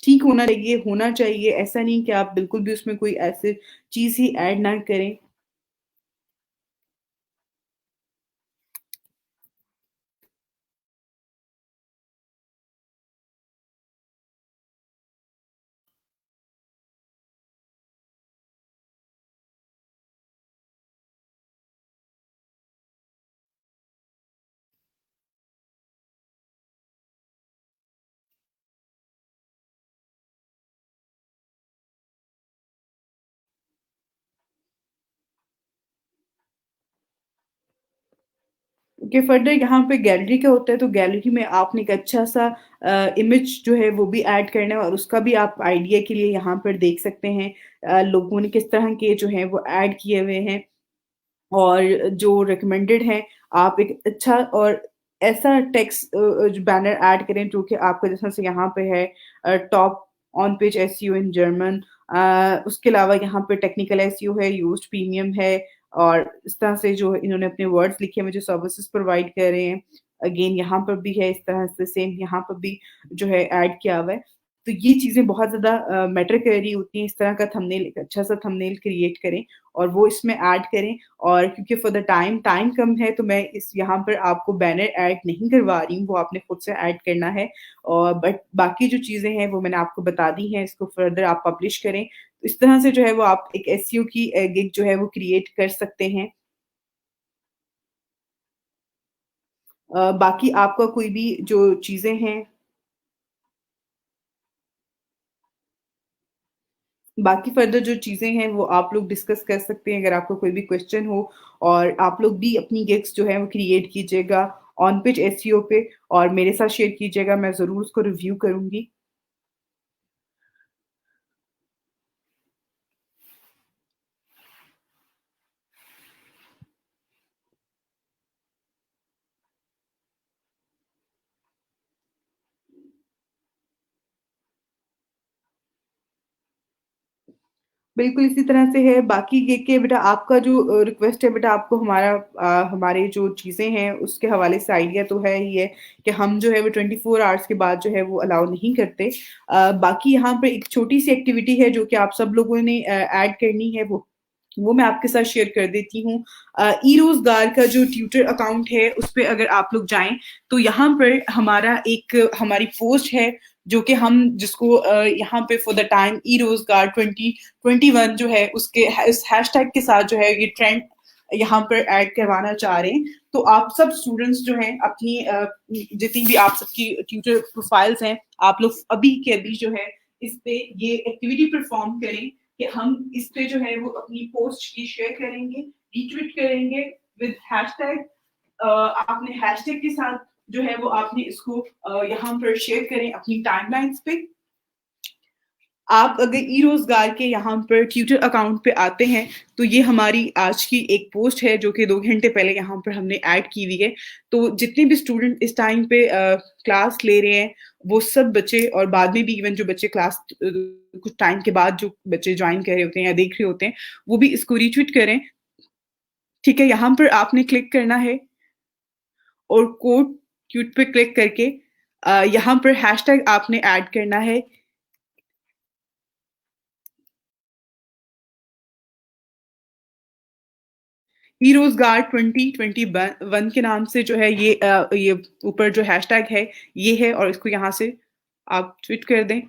ठीक होना चाहिए, ऐसा नहीं कि आप बिल्कुल भी उसमें कोई ऐसी चीज़ ही ऐड ना करें। कि फर्दर यहाँ पे गैलरी का होता है, तो गैलरी में आपने एक अच्छा-सा इमेज जो है वो भी ऐड करना है और उसका भी आप आइडिया के लिए यहाँ पर देख सकते हैं लोगों ने किस तरह के जो हैं वो ऐड किए हुए हैं। और जो रिकमेंडेड हैं, आप एक अच्छा और ऐसा टेक्स्ट जो बैनर ऐड करें जो कि आपका जैसा से यहाँ पे है top on page SEO in German, उसके अलावा यहाँ पे टेक्निकल एसईओ है, यूज्ड प्रीमियम है और इस तरह से जो इन्होंने अपने वर्ड्स लिखे हैं, जो सर्विसेज़ प्रोवाइड कर रहे हैं। अगेन यहाँ पर भी है, इस तरह से सेम यहाँ पर भी जो है ऐड किया हुआ है। तो ये चीज़ें बहुत ज़्यादा मैटर कर रही होती हैं, इस तरह का थंबनेल, एक अच्छा-सा थंबनेल क्रिएट करें और वो इसमें ऐड करें। और क्योंकि फॉर द टाइम कम है, तो मैं इस यहाँ पर आपको बैनर ऐड नहीं करवा रही हूँ, वो आपने खुद से ऐड करना है। और बट बाकी जो चीज़ें हैं वो मैंने आपको बता दी हैं, इसको फर्दर आप पब्लिश करें। तो इस तरह से जो है वो आप एक एसईओ की गिग जो है वो क्रिएट कर सकते हैं। बाकी आपका कोई भी जो चीज़ें हैं, बाकी फर्दर जो चीज़ें हैं वो आप लोग डिस्कस कर सकते हैं अगर आपको कोई भी क्वेश्चन हो। और आप लोग भी अपनी गिग्स जो है वो क्रिएट कीजिएगा ऑन पेज एसईओ पे और मेरे साथ शेयर कीजिएगा, मैं ज़रूर उसको रिव्यू करूँगी। बिल्कुल इसी तरह से है, बाकी ये कि बेटा आपका जो रिक्वेस्ट है बेटा, आपको हमारे जो चीज़ें हैं उसके हवाले से आइडिया तो है ही है कि हम जो है वो 24 आवर्स के बाद जो है वो अलाउ नहीं करते। बाकी यहाँ पे एक छोटी-सी एक्टिविटी है जो कि आप सब लोगों ने ऐड करनी है, वो मैं आपके साथ शेयर कर देती हूँ। ई-रोज़गार का जो ट्विटर अकाउंट है, उस पे अगर आप लोग जाएँ, तो यहाँ पर हमारी पोस्ट है, जो कि हम जिसको यहाँ पे फॉर द टाइम ई-रोज़गार 2021 जो है, उसके इस हैशटैग के साथ जो है ये ट्रेंड यहाँ पर ऐड करवाना चाह रहे हैं। तो आप सब स्टूडेंट्स जो हैं अपनी जितनी भी आप सबकी ट्विटर प्रोफाइल्स हैं, आप लोग अभी के अभी जो है इस पे ये एक्टिविटी परफॉर्म करें। कि हम इस पे जो है वो अपनी पोस्ट की शेयर करेंगे, रीट्वीट करेंगे विद हैशटैग। आपने हैशटैग के साथ जो है वो आपने इसको यहाँ पर शेयर करें अपनी टाइमलाइंस पे। आप अगर ई-रोज़गार के यहाँ पर ट्विटर अकाउंट पे आते हैं, तो ये हमारी आज की एक पोस्ट है जो कि 2 घंटे पहले यहाँ पर हमने ऐड की हुई है। तो जितने भी स्टूडेंट इस टाइम पे क्लास ले रहे हैं, वो सब बच्चे और बाद में भी इवन जो बच्चे क्लास कुछ टाइम के बाद जो बच्चे जॉइन कर रहे होते हैं या देख रहे होते हैं, वो भी इसको रीट्वीट करें। ठीक है? यहाँ पर आपने क्लिक करना है और कोट ट्वीट पे क्लिक करके यहाँ पर हैशटैग आपने ऐड करना है। ई-रोज़गार 2021 के नाम से जो है ये ऊपर जो हैशटैग है, ये है और इसको यहाँ से आप ट्वीट कर दें।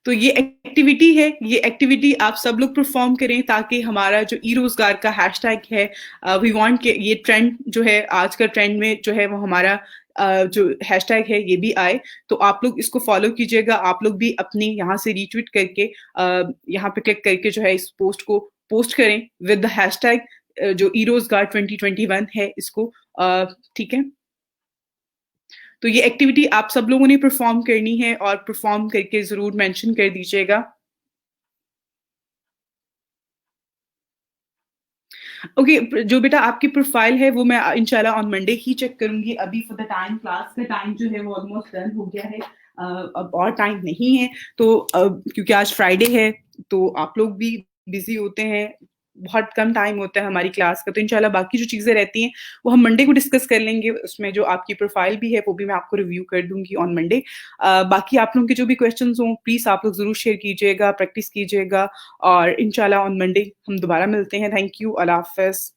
तो ये एक्टिविटी आप सब लोग परफ़ॉर्म करें ताकि हमारा जो ई-रोज़गार का हैशटैग है वी वांट के ये ट्रेंड जो है आज का ट्रेंड में जो है वो हमारा जो हैशटैग है ये भी आए। तो आप लोग इसको फ़ॉलो कीजिएगा, आप लोग भी अपनी यहाँ से रीट्वीट करके यहाँ पे क्लिक करके जो है इस पोस्ट को पोस्ट करें विद द हैशटैग जो ई-रोज़गार 2021 है इसको ठीक है? तो ये एक्टिविटी आप सब लोगों ने परफ़ॉर्म करनी है और परफ़ॉर्म करके ज़रूर मेंशन कर दीजिएगा। ओके, जो बेटा आपकी प्रोफ़ाइल है वो मैं इंशाल्लाह ऑन मंडे ही चेक करूँगी। अभी फॉर द टाइम क्लास का टाइम जो है वो ऑलमोस्ट डन हो गया है। अब और टाइम नहीं है तो क्योंकि आज फ्राइडे है तो आप लोग भी बिज़ी होते हैं। बहुत कम टाइम होता है हमारी क्लास का तो इंशाल्लाह बाकी जो चीज़ें रहती हैं वो हम मंडे को डिस्कस कर लेंगे। उसमें जो आपकी प्रोफ़ाइल भी है वो भी मैं आपको रिव्यू कर दूँगी ऑन मंडे। बाकी आप लोगों के जो भी क्वेश्चन्स हों प्लीज़ आप लोग ज़रूर शेयर कीजिएगा, प्रैक्टिस कीजिएगा और इंशाल्लाह ऑन मंडे हम दोबारा मिलते हैं। थैंक यू, अल्लाह हाफ़िज़।